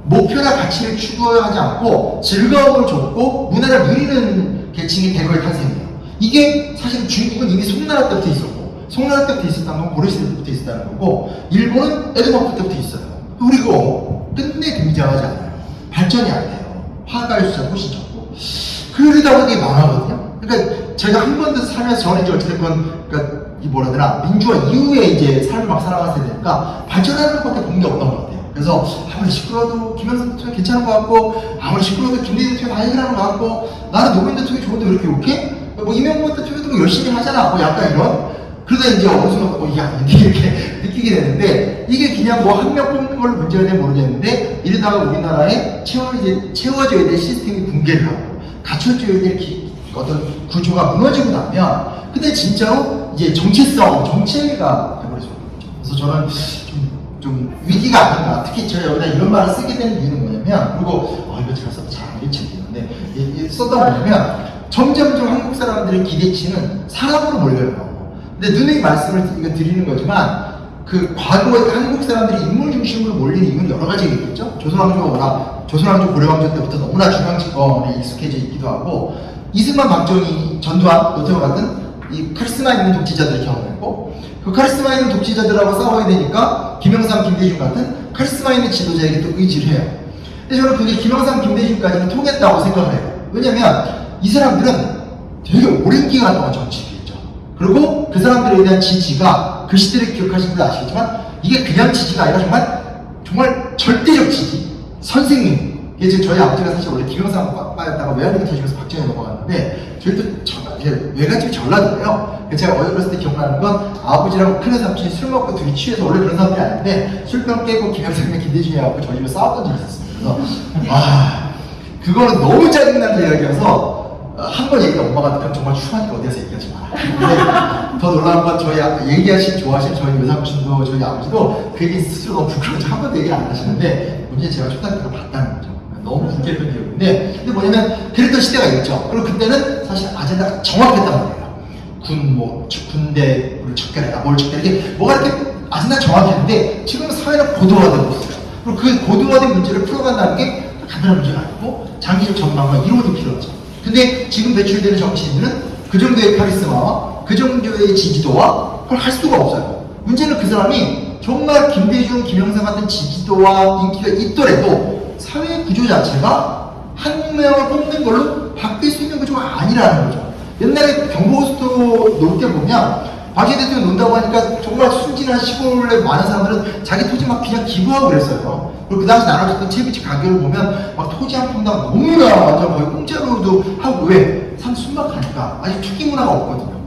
목표나 가치를 추구하지 않고 즐거움을 줬고 문화를 누리는 계층이 대거의 탄생이에요. 이게 사실 중국은 이미 송나라 때부터 있었고 송나라 때부터 있었다는 건 고려시대 때부터 있었다는 거고 일본은 에드워드 때부터 있어요. 그리고 끝내 등장하지 않아요. 발전이 안 돼요. 화가의 숫자가 훨씬 적고 그러다 보니 망하거든요. 그러니까 제가 한 번도 살면서 저는 이제 어찌됐건 그러니까 이 뭐라 해야 되나 민주화 이후에 이제 삶을 막 살아가야 되니까 발전하는 것밖에 본 게 없던 것 같아요. 그래서 아무리 시끄러워도 김영삼 대통령 괜찮은 것 같고 아무리 시끄러워도 김대중 대통령 다 해결하는 것 같고 나는 노무현 대통령이 좋은데 왜 이렇게 욕해? 뭐 이명박 대통령도 뭐 열심히 하잖아 뭐 약간 이런 그러다 이제 어느 순간 이게 아닌데 이렇게 느끼게 되는데 이게 그냥 뭐 한 명 뽑는 걸로 문제가 되면 모르겠는데 이러다가 우리나라에 채워져야 될 시스템이 붕괴를 하고 갖춰져야 될 어떤 구조가 무너지고 나면 근데 진짜로 이제 정체가 돼버리죠. 그래서 저는 좀 위기가 아닌가. 특히 제가 여기다 이런 말을 쓰게 되는 이유는 뭐냐면 그리고 이거 제가 써도 잘 안 읽히는데 써다 보면 점점점 한국 사람들의 기대치는 사람으로 몰려요. 근데 누누이 말씀을 드리는 거지만 그 과거에 한국 사람들이 인물 중심으로 몰리는 이유는 여러 가지가 있겠죠. 조선왕조가 워낙 조선왕조 고려왕조 때부터 너무나 중앙집권에 익숙해져 있기도 하고 이승만 박정희 전두환 노태우 같은 이 카리스마 있는 독재자들을 경험했고 그 카리스마 있는 독재자들하고 싸워야 되니까 김영삼, 김대중 같은 카리스마 있는 지도자에게 또 의지를 해요. 근데 저는 그게 김영삼, 김대중까지는 통했다고 생각을 해요. 왜냐면 이 사람들은 되게 오랜 기간 동안 정치를 했죠. 그리고 그 사람들에 대한 지지가 그 시대를 기억하시는 분들 아시겠지만 이게 그냥 지지가 아니라 정말 절대적 지지. 선생님. 이게 지금 저희 아버지가 사실 원래 김영삼 빠였다가 외환위기 터지면서 박정희에 넘어갔는데 저희도 외갓집이 전라도예요. 제가 어렸을 때 기억나는 건 아버지랑 큰애 삼촌이 술 먹고 둘이 취해서 원래 그런 사람들이 아닌데 술병 깨고 김영삼이랑 김대중이 하고 저희 집에 싸웠던 적이 있었습니다. 그래서 그거는 너무 짜증나는 이야기여서 한 번 얘기가 엄마가 그럼 정말 추하니까 어디서 얘기하지 마라. 근데 더 놀라운 건 저희 좋아하시는 저희 외삼촌도 저희 아버지도 그 얘기 스스로 너무 부끄러워서 한 번도 얘기를 안 하시는데 문제 제가 초등학교 때 봤다는 거죠. 너무 궁핍했던 기억인데, 근데 뭐냐면 그랬던 시대가 있죠. 그리고 그때는 사실 아젠다가 정확했단 말이에요. 군대를 척결해라, 뭘 척결해, 이게 뭐가 이렇게 아젠다가 정확했는데 지금은 사회는 고도화되고 있어요. 그리고 그 고도화된 문제를 풀어간다는 게 간단한 문제가 아니고 장기적 전망과 이론이 필요하죠. 근데 지금 배출되는 정치인들은 그 정도의 카리스마와 그 정도의 지지도와 그걸 할 수가 없어요. 문제는 그 사람이 정말 김대중, 김영삼 같은 지지도와 인기가 있더라도 사회 구조 자체가 한 명을 뽑는 걸로 바뀔 수 있는 구조가 아니라는 거죠. 옛날에 경부고속도로 놀 때 보면 박정희 대통령 논다고 하니까 정말 순진한 시골에 많은 사람들은 자기 토지 막 그냥 기부하고 그랬어요. 그리고 그 당시 나눠줬던 채비지 가격을 보면 막 토지 한 평당 너무나 완전 거의 공짜로도 하고, 왜? 산 순박하니까. 아직 투기 문화가 없거든요.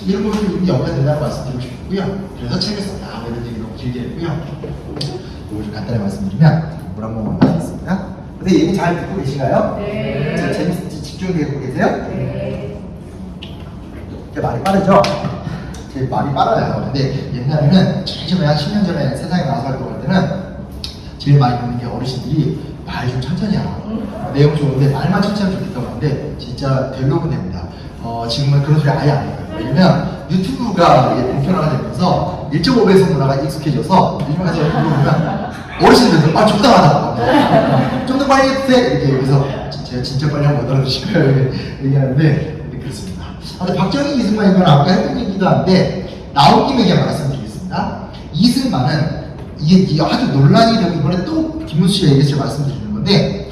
이런 부분이 좀 연관이 된다고 말씀드리고 싶고요. 그래서 책을 썼다. 이런 얘기 너무 길게 했고요. 이거 좀 간단히 말씀드리면 물 한 번만 마시겠습니다. 근데 얘기 잘 듣고 계신가요?
네.
재밌을지 집중되고 계세요?
네.
제 말이 빠르죠? 제 말이 빨라요. 근데 옛날에는 제일 처음에 한 10년 전에 세상에 나와서 활동할 때는 제일 많이 듣는 게 어르신들이 말 좀 천천히 하라. 내용 좋은데 말만 천천히 하면 좋겠다고 하는데 진짜 되려면 됩니다. 지금은 그런 소리 아예 안 해요. 왜냐면 유튜브가 이게 보편화가 되면서 1.5배속 문화가 익숙해져서 요즘 가서 유튜브 보면 어르신들도 적당하다고 좀 더 빨리 해주세요 이렇게. 여기서 제가 진짜 빨리 하면 못 알아주실 거예요 얘기하는데 그렇습니다. 박정희, 이승만 이건 아까 했던 얘기도 한데 나온 김에 그냥 말씀드리겠습니다. 이승만은 이게 아주 논란이 되고 이번에 또 김문수 씨가 얘기해서 말씀드리는 건데,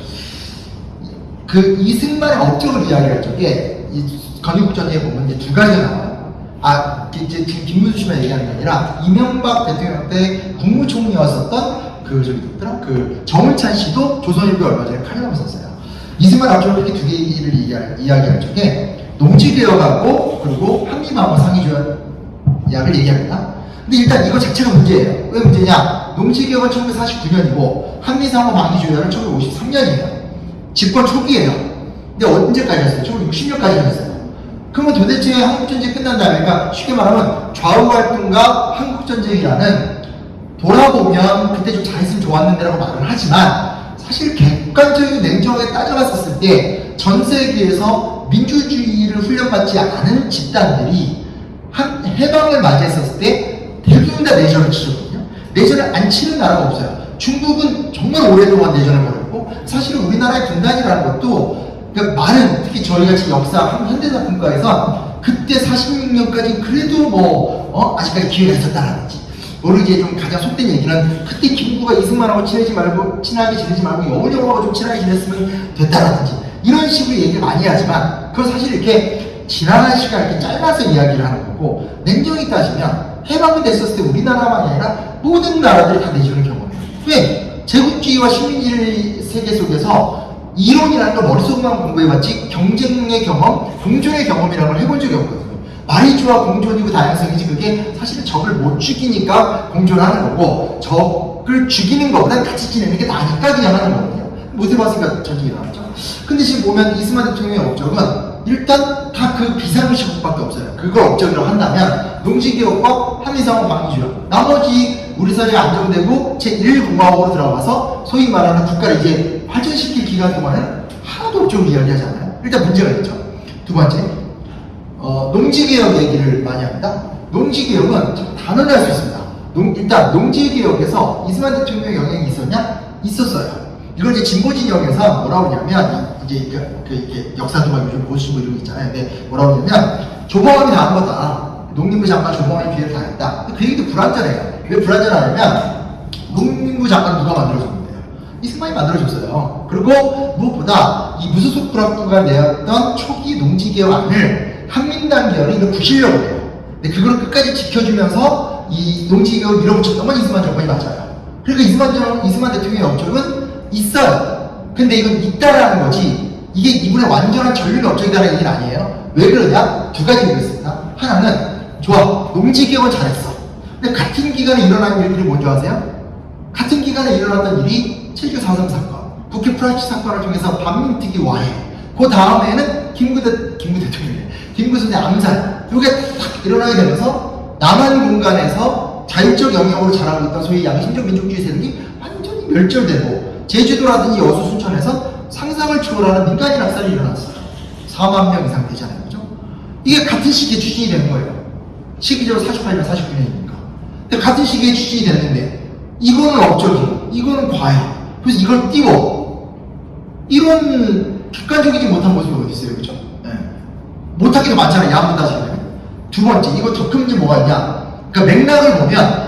그 이승만의 업적을 이야기할 적에 이 건국전쟁에 보면 이제 두 가지가 나와요. 이제 지금 김문수 씨만 얘기하는 게 아니라 이명박 대통령 때 국무총리였었던 그 정을찬 씨도 조선일보에 얼마 전에 칼럼을 썼어요. 이승만 업적을 이렇게 두 개를 이야기할 적에 농지개혁하고 그리고 한미방어 상의조약 약을 얘기합니다. 근데 일단 이거 자체가 문제예요. 왜 문제냐? 농지개혁은 1949년이고 한미상호 방위조약은 1953년이에요. 집권 초기예요. 근데 언제까지 했어요? 1960년까지 했어요. 그러면 도대체 한국전쟁이 끝난 다음에, 그러니까 쉽게 말하면 좌우활동과 한국전쟁이라는, 돌아보면 그때 좀 잘했으면 좋았는데라고 말을 하지만 사실 객관적이고 냉정하게 따져봤었을 때 전 세계에서 민주주의를 훈련받지 않은 집단들이 해방을 맞이했었을 때 대부분 다 내전을 치거든요. 내전을 안 치는 나라가 없어요. 중국은 정말 오랫동안 내전을 벌였고, 사실은 우리나라의 분단이라는 것도, 그러니까 많은, 특히 저희같이 역사 현대사품과에서 그때 46년까지 그래도 아직까지 기회가 있었다라든지, 모르게 좀 가장 속된 얘기는 그때 김구가 이승만하고 친하게 지내지 말고 여운형하고 좀 친하게 지냈으면 됐다라든지, 이런 식으로 얘기를 많이 하지만 그건 사실 이렇게 지나간 시간 이렇게 짧아서 이야기를 하는 거고, 냉정히 따지면 해방이 됐었을 때 우리나라만이 아니라 모든 나라들이 다 내전을 경험해요. 왜? 제국주의와 식민지의 세계 속에서 이론이라는 걸 머릿속만 공부해봤지 경쟁의 경험, 공존의 경험이라는 걸 해본 적이 없거든요. 말이 좋아 공존이고 다양성이지, 그게 사실은 적을 못 죽이니까 공존하는 거고, 적을 죽이는 것보다 같이 지내는 게 나니까 그냥 하는 거거든요. 못 해봤으니까 전쟁이 일어났죠. 근데 지금 보면 이승만 대통령의 업적은 일단 다 그 비상식국밖에 없어요. 그걸 업적으로 한다면 농지개혁과 한미상호 방위조약, 나머지 우리 사회가 안정되고 제1공화국으로 들어가서 소위 말하는 국가를 이제 발전시킬 기간 동안에는 하나도 업적으로 이야기하지 않아요. 일단 문제가 있죠. 두 번째, 농지개혁 얘기를 많이 합니다. 농지개혁은 단언을 할 수 있습니다. 일단 농지개혁에서 이승만 대통령의 영향이 있었냐? 있었어요. 이걸 이제 진보진영에서 뭐라고 하냐면, 이제 이렇게 역사도 막 요즘 보시고 이런 거 있잖아요. 근데 뭐라고 하냐면, 조범암이 다 한 거다. 농림부 장관 조범암이 비해를 다 했다. 그 얘기도 불완전해요. 왜 불완전하냐면, 농림부 장관 누가 만들어줬는데요? 이승만이 만들어줬어요. 그리고 무엇보다 이 무소속 불합부가 내었던 초기 농지개혁안을 한민당 계열이 이거 부시려고 해요. 근데 그걸 끝까지 지켜주면서 이 농지개혁을 밀어붙였던 건 이승만 정권이 맞아요. 그러니까 이승만 대통령의 업적은 있어요. 근데 이건 있다라는 거지, 이게 이분의 완전한 전륜 업적이다라는 얘기는 아니에요. 왜 그러냐? 두 가지 이유가 있습니다. 하나는, 좋아, 농지개혁은 잘했어. 근데 같은 기간에 일어난 일들이 뭔지 아세요? 같은 기간에 일어났던 일이 7.9 4.3 사건, 북해 프라이치 사건을 통해서 반민특위 와해, 그 다음에는 김구 대통령이에요. 김구 선생 암살, 이게 딱 일어나게 되면서 남한 공간에서 자율적 영역으로 자라고 있던 소위 양심적 민족주의 세력이 완전히 멸절되고, 제주도라든지 여수, 순천에서 상상을 초월하는 민간인 학살이 일어났어요. 4만 명 이상 되잖아요. 그죠? 이게 같은 시기에 추진이 되는 거예요. 시기적으로 48년, 49년이니까. 근데 같은 시기에 추진이 됐는데, 이거는 업적이고, 이거는 과외. 그래서 이걸 띄워. 이런 객관적이지 못한 모습이 어디 있어요. 그죠? 네. 못하기도 많잖아요. 야구 따지면. 두 번째, 이거 더 큰 문제 뭐가 있냐? 그러니까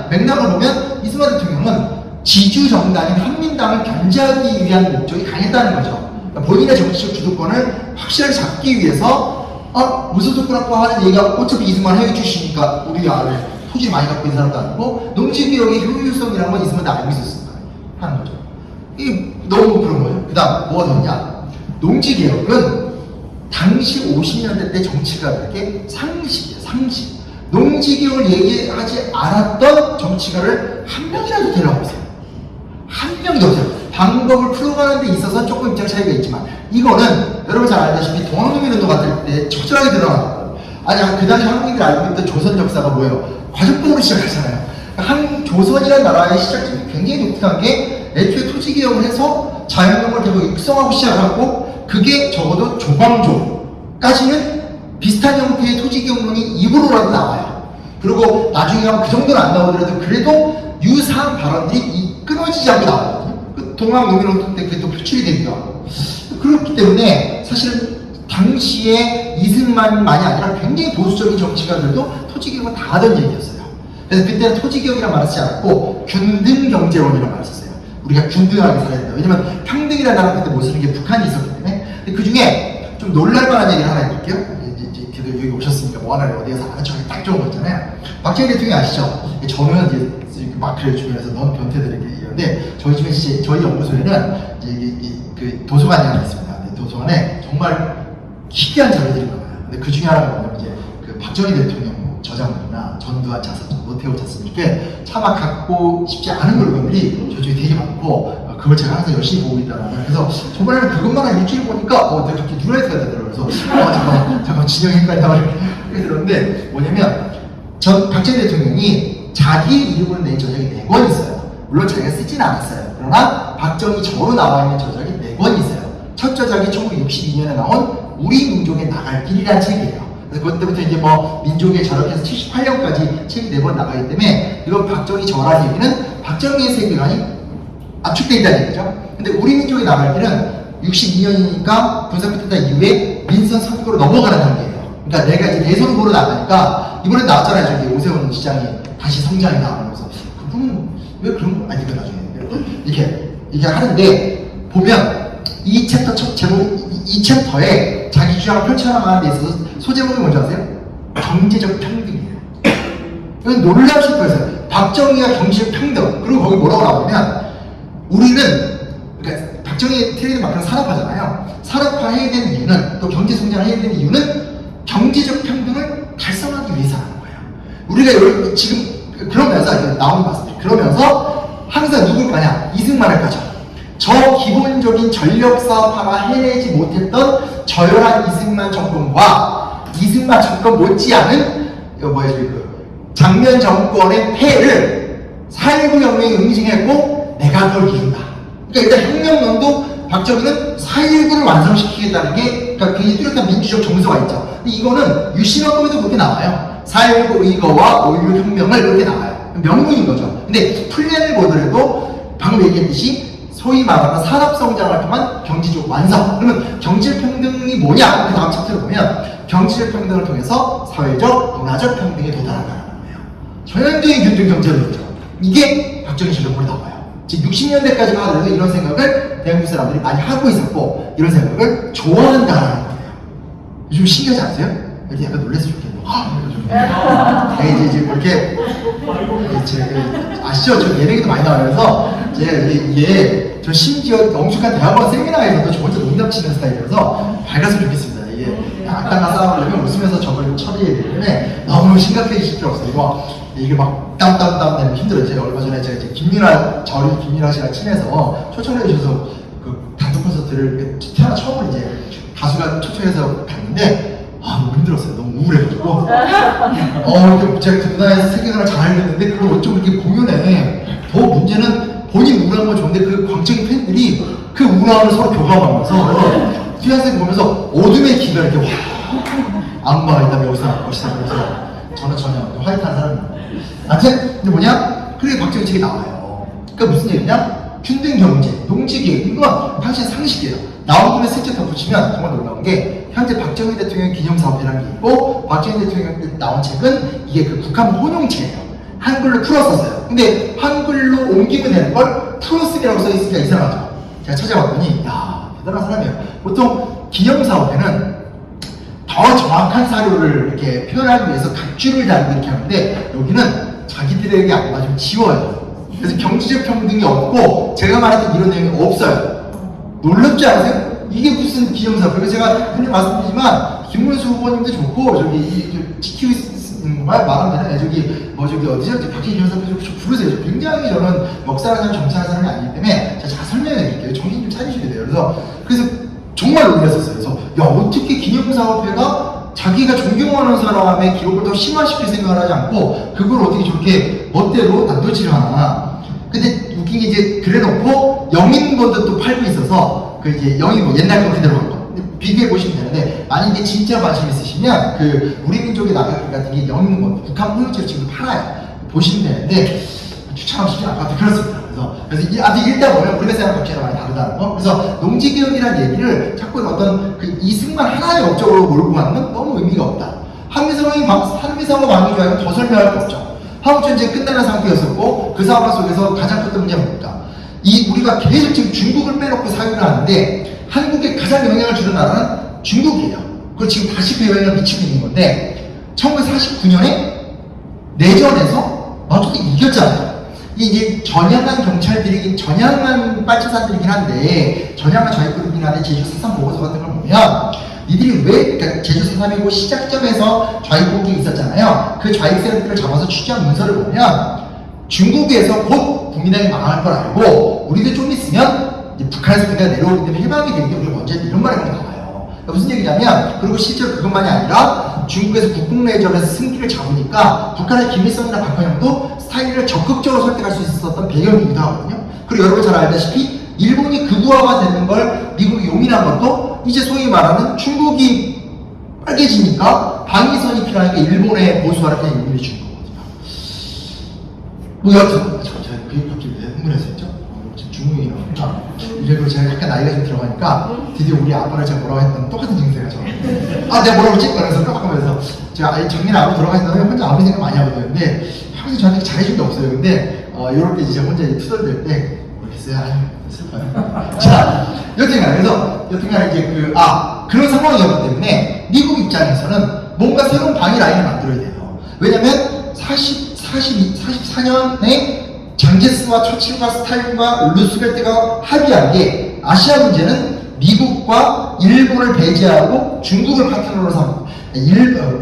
맥락을 보면 이승만 대통령은 지주 정당인 한민당을 견제하기 위한 목적이 강했다는 거죠. 그러니까 본인의 정치적 주도권을 확실하게 잡기 위해서 무슨 소크라고 하는 얘기가 어차피 이승만 해외 출신이니까 우리 아래 토지 많이 갖고 있는 사람도 아니고 농지개혁의 효율성이라는 건 이승만 다 알고 있었으니까 하는 거죠. 이게 너무 그런 거예요. 그 다음 뭐가 더 있냐? 농지개혁은 당시 50년대 때 정치가 그렇게 상식이에요. 상식. 농지개혁을 얘기하지 않았던 정치가를 한 명이라도 데려가보세요. 한 명도 없어요. 방법을 풀어가는 데 있어서 조금 입장 차이가 있지만 이거는 여러분 잘 알다시피 동학농민운동 같을 때 적절하게 드러나고 아니 그 당시 한국인들이 알고 있던 조선 역사가 뭐예요? 과적법으로 시작하잖아요. 조선이라는 나라의 시작점이 굉장히 독특한 게 애초에 토지개혁을 해서 자연농을 계속 육성하고 시작하고 그게 적어도 조광조까지는 비슷한 형태의 토지개혁론이 입으로라도 나와요. 그리고 나중에 가면 그 정도는 안 나오더라도 그래도 유사한 발언들이 끊어지지 않고 나오거든요. 그 동학농민운동 때 그게 또 표출이 되기도 하고. 그렇기 때문에 사실은 당시에 이승만만이 아니라 굉장히 보수적인 정치가들도 토지개혁을 다 하던 얘기였어요. 그래서 그때는 토지개혁이라는 말을 쓰지 않고 균등경제론이라는 말을 썼어요. 우리가 균등하게 살아야 된다. 왜냐면 평등이라는 단어 그때 못 쓰는 게 북한이 있었기 때문에. 그 중에 좀 놀랄만한 얘기를 하나 해볼게요. 여기 오셨으니까 뭐 하나를 어디 가서 아는 척하기 딱 좋은 거 있잖아요. 박정희 대통령이 아시죠? 저는 이제 마크를 주변에서 넌 변태들에게 얘기하는데 저희 집에 저희 연구소에는 그 도서관이 하나 있습니다. 도서관에 정말 희귀한 자료들이 많아요. 근데 그 중에 하나가 뭐냐면 이제 그 박정희 대통령 저작물이나 전두환 자서전, 노태우 자서전 이렇게 차마 갖고 싶지 않은 물건들이 저쪽에 되게 많고 그걸 제가 항상 열심히 보고 있다는 그래서 저번에는 그것만 한 일주일 보니까 내가 갑자기 뉴라이트가 되더라고요. 그래서 잠깐 진영이 헷갈린다 이렇게 들었는데 뭐냐면 박정희 대통령이 자기 이름으로 낸 저작이 4권 있어요. 물론 자기가 쓰지는 않았어요. 그러나 박정희 저로 나와 있는 저작이 4권 있어요. 첫 저작이 1962년에 나온 우리 민족의 나갈 길이라는 책이에요. 그래서 그때부터 이제 뭐 민족의 저렇게 해서 78년까지 책이 4번 나가기 때문에 이건 박정희 저라는 얘기는 박정희의 세계관이 압축되어 있다는 얘기죠. 근데 우리 민족의 나갈 길은 62년이니까 군사쿠데타 이후에 민선 선거로 넘어가는 단계예요. 그러니까 내가 이제 대선 후보로 나가니까 이번에 나왔잖아요. 저기 오세훈 시장이 다시 성장이 나오면서 그분은 왜 그런 거 아니 그 나중에 이렇게 하는데 보면 이 챕터 첫 제목 이 챕터에 자기 주장을 펼쳐나가는 데 있어서 소제목이 뭔지 아세요? 경제적 평등이에요. 이건 놀라우실 거예요. 박정희가 경제적 평등 그리고 거기 뭐라고 나오냐면 우리는 그러니까 박정희 테레비 마크는 산업화잖아요. 산업화해야 되는 이유는 또 경제 성장을 해야 되는 이유는 경제적 평등을 달성하기 위해서라는 거예요. 우리가 지금 그러면서 나오는 말씀들 그러면서 항상 누굴 까냐? 이승만을 까죠. 저 기본적인 전력사업화가 해내지 못했던 저열한 이승만 정권과 이승만 정권 못지않은 장면 정권의 폐를 4.19 혁명이 응징했고 내가 그걸 이룬다. 그러니까 일단 혁명론도 박정희는 4.19를 완성시키겠다는 게 그러니까 굉장히 뚜렷한 민주적 정서가 있죠. 근데 이거는 유신헌법에도 그렇게 나와요. 4.19 의거와 5.16 혁명을 그렇게 나와요. 명분인 거죠. 근데 플랜을 보더라도 방금 얘기했듯이 소위 말하는 산업성장을 통한 경제적 완성. 그러면 경제평등이 뭐냐? 그 다음 챕터를 보면 경제적 평등을 통해서 사회적, 문화적 평등에 도달한다는 거예요. 전형적인 균등경제론이죠. 이게 박정희 시대로 나와요. 즉 60년대까지만 하더라도 이런 생각을 대한민국 사람들이 많이 하고 있었고 이런 생각을 좋아한다는 거예요. 요즘 신기하지 않으세요? 이렇게 약간 놀랐으면 좋겠네요. 이제 이렇게 아시죠? 저 예능에도 많이 나와서 이게 저 심지어 엄숙한 대학원 세미나에서도 저 혼자 농담 치는 스타일이라서 밝았으면 좋겠습니다. 이게 악당과 싸우려면 웃으면서 저걸 처리해야 되기 때문에 너무 심각해지실 필요 없어요. 이게 막 땀 내면 힘들어요. 제가 얼마 전에 제가 이제 김민아 씨랑 친해서 초청해 주셔서 그 단독 콘서트를 태어나 처음으로 이제 가수가 초청해서 갔는데 너무 힘들었어요. 너무 우울해가지고 제가 그 누나의 세계관을 잘 알겠는데 그걸 어쩜 이렇게 공연해. 더 문제는 본인 우울한 건 좋은데 그 광적인 팬들이 그 우울함을 서로 교감하면서 피아노를 보면서 어둠의 기가 이렇게 와 악마가 있다면 여기서 나올 것이다. 그래서 저는 전혀 화이트한 사람입니다. 아무튼 근데 뭐냐? 그게 박정희 책에 나와요. 그러니까 무슨 얘기냐? 균등 경제, 농지계획 이건 당시의 상식이에요. 나온 김에 슬쩍 덧붙이면 정말 놀라운 게 현재 박정희 대통령 기념사업회라는 게 있고 박정희 대통령이 나온 책은 이게 그 북한 혼용체예요. 한글로 풀었었어요. 근데 한글로 옮기면 되는 걸 풀어쓰기라고 써있으니까 이상하죠. 제가 찾아봤더니 야 대단한 사람이에요. 보통 기념사업회는 더 정확한 사료를 이렇게 표현하기 위해서 각줄을 달고 이렇게 하는데 여기는 자기들에게 안 맞으면 지워요. 그래서 경제적 평등이 없고 제가 말했던 이런 내용이 없어요. 놀랍지 않으세요? 이게 무슨 기념사업? 그래서 제가 흔히 말씀드리지만 김문수 후보님도 좋고 저기 지키고 있는 말 말하면 되나? 저기 어디죠? 박정희 기념사업 좀 부르세요. 굉장히 저는 역사하는 사람, 정치하는 사람이 아니기 때문에 제가 잘 설명해 드릴게요. 정신 좀 차리셔야 돼요. 그래서 정말 놀랐었어요. 그래서 야 어떻게 기념사업회가 자기가 존경하는 사람의 기록을 더 심화시킬 생각을 하지 않고 그걸 어떻게 저렇게 멋대로 난도질을 하나. 근데 웃긴 게 이제 그래놓고 영인본도 또 팔고 있어서 그 이제 영인본 옛날 거 그대로 한 거. 비교해 보시면 되는데 만약에 진짜 관심 있으시면 그 우리 민족의 나가기 같은 게 영인본 북한 홍역지로 지금 팔아요. 보시면 되는데 추천하고 싶지 않고 그렇습니다. 그래서 아직 읽다 보면 우리 회사랑 정치랑 많이 다르다는 거. 그래서 농지개혁이라는 얘기를 자꾸 어떤 그 이승만 하나의 업적으로 몰고 가는 건 너무 의미가 없다. 한미성과 방위조약은 더 설명할 거 없죠. 한국전쟁이 끝나는 상태였었고 그 상황 속에서 가장 큰 문제가 뭡니까? 우리가 계속 지금 중국을 빼놓고 사유를 하는데 한국에 가장 영향을 주는 나라는 중국이에요. 그걸 지금 다시 그 영향을 미치고 있는 건데 1949년에 내전에서 어떻게 이겼잖아요. 이제 전향한 경찰들이긴 전향한 빨치산들이긴 한데 전향한 좌익그룹이긴 한데 제주 4.3 보고서 같은 걸 보면 이들이 왜 그러니까 제주 4.3이고 시작점에서 좌익국이 있었잖아요. 그 좌익 세력들을 잡아서 취재한 문서를 보면 중국에서 곧 국민당이 망할 걸 알고 우리도 좀 있으면 이제 북한에서 우리가 내려오기 때문에 해방이 되는 게 우리가 먼저 이런 말이 나와요. 그러니까 무슨 얘기냐면 그리고 실제로 그것만이 아니라 중국에서 국공내전에서 승기를 잡으니까 북한의 김일성이나 박헌영도 스타일을 적극적으로 설득할 수 있었던 배경이기도 하거든요. 그리고 여러분 잘 알다시피 일본이 극우화가 되는 걸 미국이 용인한 것도 이제 소위 말하는 중국이 빨개지니까 방위선이 필요하니까 일본의 보수화를 그냥 용인해 준 거거든요. 뭐 여튼 제가 그게 갑자기 왜 흥분해서 했죠? 지금 중국이 나오니까 이래로 제가 약간 나이가 좀 들어가니까 드디어 우리 아빠를 제가 뭐라고 했던 똑같은 증세가 저한테 내가 뭐라고 했지? 그래서 깜빡하면서 제가 작년에 아버 돌아가신 다음에 혼자 아버지 생각 많이 하거든요. 근데 평소에 저한테 잘해준 게 없어요. 근데 이럴 때 이제 혼자 투덜댈 때 모르겠어요. 아유 슬퍼요. 자 여튼간에 이제 그런 상황이었기 때문에 미국 입장에서는 뭔가 새로운 방위 라인을 만들어야 돼요. 왜냐면 44년에 장제스와 처칠과 스탈린과 루스벨트가 합의한 게 아시아 문제는 미국과 일본을 배제하고 중국을 파트너로 삼고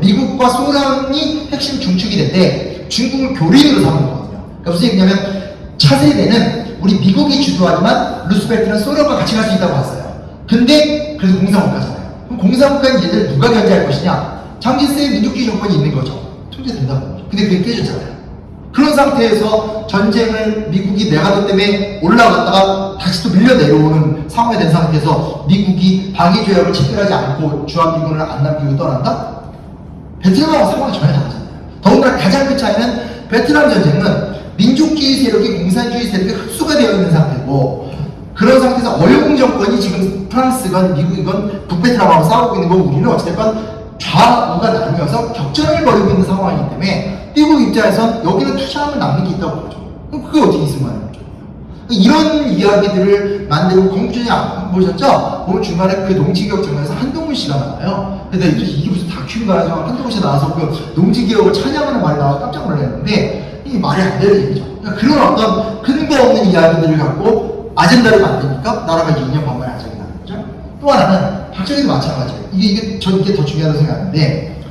미국과 소련이 핵심 중축이 됐는데 중국을 교린으로 삼는 거거든요. 그러니까 무슨 얘기냐면 차세대는 우리 미국이 주도하지만 루스벨트는 소련과 같이 갈 수 있다고 봤어요. 근데 그래서 공산국가잖아요. 그럼 공산국가는 얘들 누가 견제할 것이냐? 장제스의 민족주의 정권이 있는 거죠. 통제된다는 거죠. 근데 그게 깨졌잖아요. 그런 상태에서 전쟁을 미국이 내가도 때문에 올라갔다가 다시 또 밀려 내려오는 상황이 된 상태에서 미국이 방위조약을 체결하지 않고 주한미군을 안 남기고 떠난다? 베트남하고 상황이 전혀 다르잖아요. 더군다나 가장 큰 차이는 베트남 전쟁은 민족주의 세력이 공산주의 세력이 흡수가 되어 있는 상태고 그런 상태에서 어용 정권이 지금 프랑스건 미국이건 북베트남하고 싸우고 있는 거고 우리는 어찌됐건 좌우가 나뉘어서 격전을 벌이고 있는 상황이기 때문에 미국 입장에선 여기는 투자하면 남는 게 있다고 보죠. 그럼 그게 어떻게 있으면 거죠? 이런 이야기들을 만들고 공주전이 안 보셨죠? 오늘 중간에 그 농지개혁 장면에서 한동훈 씨가 나와요. 근데 이게 무슨 다큐인가 해서 한동훈 씨가 나와서 그 농지개혁을 찬양하는 말이 나와서 깜짝 놀랐는데 이게 말이 안 되는 얘기죠. 그러니까 그런 어떤 근거 없는 이야기들을 갖고 아젠다를 만드니까 나라가 2년 반만에 안정이 나는 거죠. 또 하나는 박정희도 마찬가지예요. 전 이게 더 중요하다고 생각하는데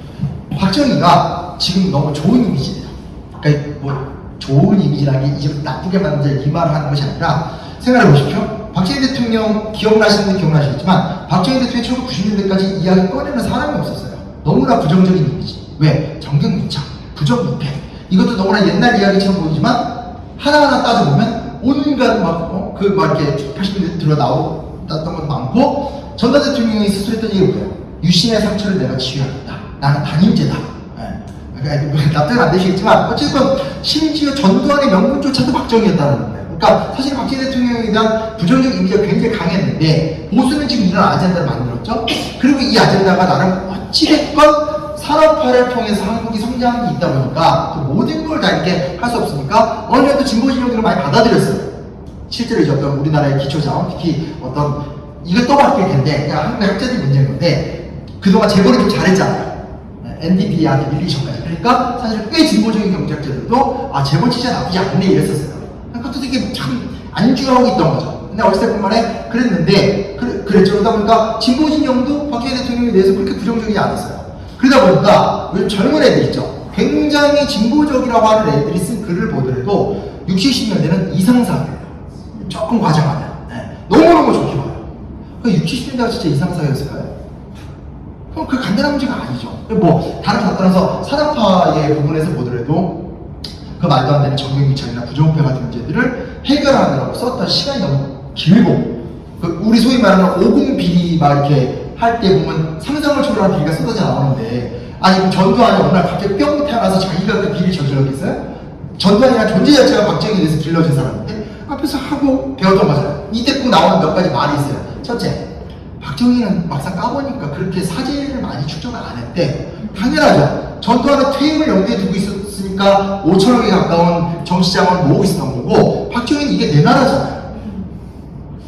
박정희가 지금 너무 좋은 이미지예요. 그러니까 뭐 좋은 이미지라는 게 이제 나쁘게 만들 이 말을 하는 것이 아니라 생각해 보십시오. 박정희 대통령 기억나시는 분 기억나시겠지만 박정희 대통령이 1990년대까지 이야기 꺼내는 사람이 없었어요. 너무나 부정적인 이미지. 왜? 정경유착, 부정부패. 이것도 너무나 옛날 이야기처럼 보이지만 하나하나 따져보면 온갖 막 이렇게 80년대 들어 나왔던 것도 많고, 전두환 대통령이 스스로 했던 얘기가 뭐예요? 유신의 상처를 내가 치유하겠다. 나는 단임제다. 납득은 안 되시겠지만 어쨌든 심지어 전두환의 명분조차도 박정희였다는 거예요. 그러니까 사실 박정희 대통령에 대한 부정적 이미지가 굉장히 강했는데 보수는 지금 이런 아젠다를 만들었죠. 그리고 이 아젠다가 나름 어찌됐건 산업화를 통해서 한국이 성장한 게 있다 보니까 그 모든 걸 다 이렇게 할 수 없으니까 어느 정도 진보 진영들을 많이 받아들였어요. 실제로 이제 어떤 우리나라의 기초자원, 특히 어떤 이거 또 바뀔 텐데 그냥 한국의 학자들이 문제인 건데 그동안 재벌이 좀 잘했잖아요. NDP한테 밀리기 전까지. 그러니까 사실 꽤 진보적인 경제학자들도 재벌 진짜 나쁘지 않네 이랬었어요. 그것도 되게 참 안주하고 있던 거죠. 근데 어렸을 때 뿐만에 그랬는데 그랬죠. 그러다 보니까 진보 진영도 박정희 대통령에 대해서 그렇게 부정적이지 않았어요. 그러다 보니까 요즘 젊은 애들 있죠. 굉장히 진보적이라고 하는 애들이 쓴 글을 보더라도 60, 70년대는 이상사회예요. 조금 과장하면. 너무너무 좋게 봐요. 60, 70년대가 진짜 이상사회였을까요? 그 간단한 문제가 아니죠. 뭐 다른 것 떠나서 산업화의 부분에서 보더라도 그 말도 안 되는 정경유착이나 부정부패 같은 문제들을 해결하느라고 썼던 시간이 너무 길고 우리 소위 말하는 50 비리 막 이렇게 할 때 보면 상상을 초월한 비리가 쏟아져 나오는데 아니 그럼 전두환이 어느 날 갑자기 뿅 태어나서 자기가 그 비리를 저질렀겠어요? 전두환이란 존재 자체가 박정희에 대해서 길러진 사람인데 앞에서 하고 배웠던 거잖아요. 이때 꼭 나오는 몇 가지 말이 있어요. 첫째, 박정희는 막상 까보니까 그렇게 사죄를 많이 축적을 안 했대. 당연하죠. 전두환은 퇴임을 염두에 두고 있었으니까 5천억에 가까운 정치자금을 모으고 있었던 거고 박정희는 이게 내 나라잖아요.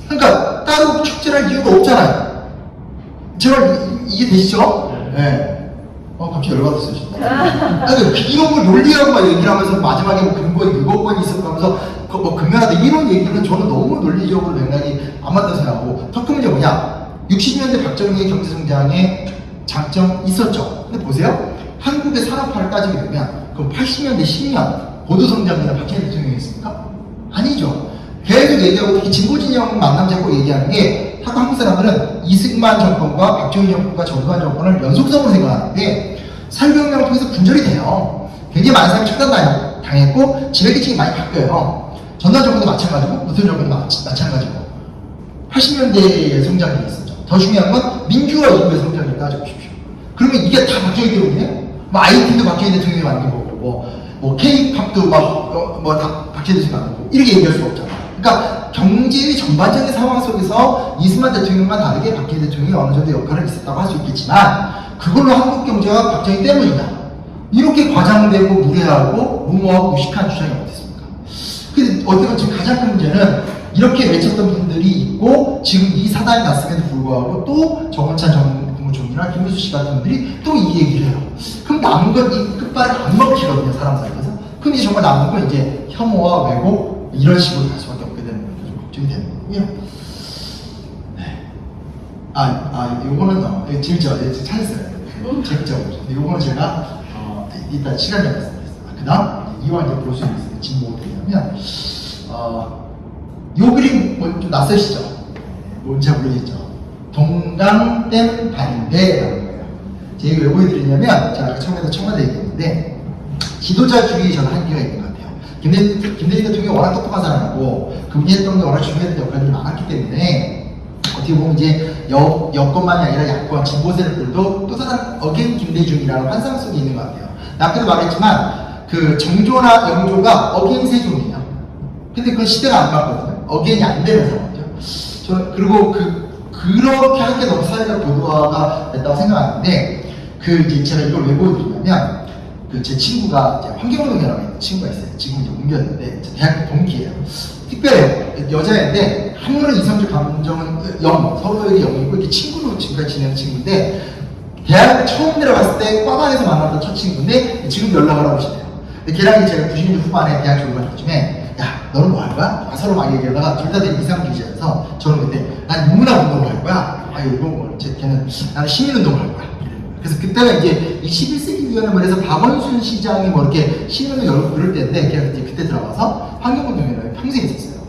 그러니까 따로 축제할 이유가 없잖아요. 제발 이게 되시죠? 네. 갑자기 열받았어요, 진짜. 이런 걸 논리라고 막 얘기를 하면서 마지막에 뭐 근거에 의거권이 있었고 하면서 뭐 금연하다 이런 얘기는 저는 너무 논리적으로 맥락이 안 맞다고 생각하고 더 큰 문제가 뭐냐? 60년대 박정희의 경제성장에 장점 있었죠. 근데 보세요. 한국의 산업화를 따지게 되면 그럼 80년대 10년 고도성장이나 박정희 대통령이 했습니까? 아니죠. 계속 얘기하고 특히 진보진영 만남 잡고 얘기하는 게 한국 사람들은 이승만 정권과 박정희 정권과 전두환 정권을 연속성으로 생각하는데 사회혁명을 통해서 분절이 돼요. 굉장히 많은 사람이 차단당했고 지배계층이 많이 바뀌어요. 전두환 정권도 마찬가지고 노태우 정권도 마찬가지고 80년대의 성장이 있었죠. 더 중요한 건 민주화 이후의 성장을 따져보십시오. 그러면 이게 다 박정희 때문이에요? 뭐 IT도 박정희 대통령이 만든 거고 뭐 K-팝도 다 박정희 대통령이 만든 거고 이렇게 얘기할 수가 없잖아요. 그러니까 경제의 전반적인 상황 속에서 이승만 대통령과 다르게 박정희 대통령이 어느 정도 역할을 있었다고 할 수 있겠지만 그걸로 한국 경제가 박정희 때문이다. 이렇게 과장되고 무례하고 무모하고 무식한 주장이 어딨습니까? 근데 어쨌든 지금 가장 큰 문제는 이렇게 외쳤던 분들이 있고 지금 이 사단이 났음에도 불구하고 또 정원찬 전 국무총리나 김문수 씨 같은 분들이 또 이 얘기를 해요. 그럼 남은 건 이 끝발을 안 먹히거든요, 사람 사이에서. 그럼 이제 정말 남은 건 이제 혐오와 왜곡 이런 식으로 갈 수밖에 없게 되는 거죠. 좀 걱정이 되는 거고요. 네. 요거는 재밌죠? 찾았어요. 재밌죠? 근데 요거는 제가 일단 시간 잡았습니다. 그 다음 이와 이제 볼 수 있는 진보가 되냐면 요 그림 좀 낯설시죠? 뭔지 모르겠죠? 동강댐 반대라는 거예요. 제가 왜 보여드리냐면 제가 아까 처음에도 청와대 얘기했는데 지도자주의 저는 한계가 있는 것 같아요. 김대중 대통령이 워낙 똑똑한 사람이고 그분이 했던 게 워낙 중요했던 역할들이 많았기 때문에 어떻게 보면 이제 여권만이 아니라 야권 진보 세력들도 또 다른 어게인 김대중이라는 환상 속에 있는 것 같아요. 아까도 말했지만 그 정조나 영조가 어게인 세종이에요. 근데 그 시대가 안 맞거든요. 어게인이 안 되는 상황이죠. 저는 그리고 그렇게 할 게 너무 사회적 고도화가 됐다고 생각하는데 이제 제가 이걸 왜 보여드리냐면 제 친구가 이제 환경운동이라고 있는 친구가 있어요. 지금 이제 옮겼는데 대학교 동기예요. 특별해요. 여자인데 한문은 이성적 감정은 0, 서로에게 0이고 이렇게 친구로 지금까지 지내는 친구인데 대학 처음 들어갔을 때 과방에서 만났던 첫 친구인데 지금 연락을 하고 계시네요. 걔랑 제가 90년대 후반에 대학 졸업할 때쯤에 야 너는 뭐 할 거야? 서로 막 얘기하다가 둘 다 되게 이상주의자여서 저는 그때 난 인문학 운동을 할 거야. 걔는 나는 시민운동을 할 거야. 그래서 그때가 이제 21세기 위원회를 해서 박원순 시장이 뭐 이렇게 시민운동 열고 그럴 때인데 걔가 이제 그때 들어가서 환경운동이라고 평생 있었어요.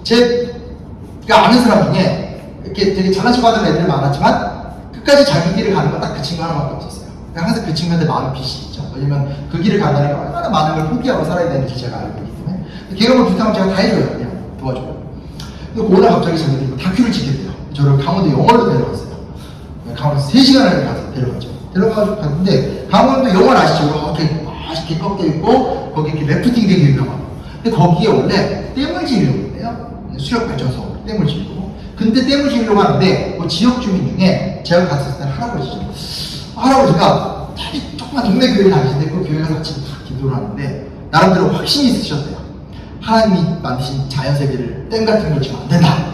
제가 아는 사람 중에 이렇게 되게 잘난 척 하던 애들이 많았지만 끝까지 자기 길을 가는 건 딱 그 친구 하나밖에 없었어요. 항상 그 친구한테 많은 빚이 있죠. 왜냐면 그 길을 간다는 게 얼마나 많은 걸 포기하고 살아야 되는지 제가 알고 있기 때문에. 걔가 뭐 부탁하면 제가 다 해줘요. 그냥 도와줘요. 근데 오늘 갑자기 저희들이 다큐를 찍게 돼요. 저를 강원도 영월로 데려갔어요. 강원도 3시간을 가서 데려갔죠. 데려가가지고 갔는데, 강원도 영월 아시죠? 이렇게 맛있게 꺾여 있고, 거기 이렇게 래프팅 되게 유명하고. 근데 거기에 원래 댐을 지으려고 했대요. 수력발전소 댐을 지으려고. 근데 댐을 지으려고 하는데, 그 지역 주민 중에 제가 갔을 때 할아버지죠. 할아버지가 되게 조그만 동네 교회 다니시는데, 그 교회 가서 아침에 다 기도를 하는데, 나름대로 확신이 있으셨대요. 하나님이 만드신 자연세계를 댐 같은 걸 지으면 안 된다.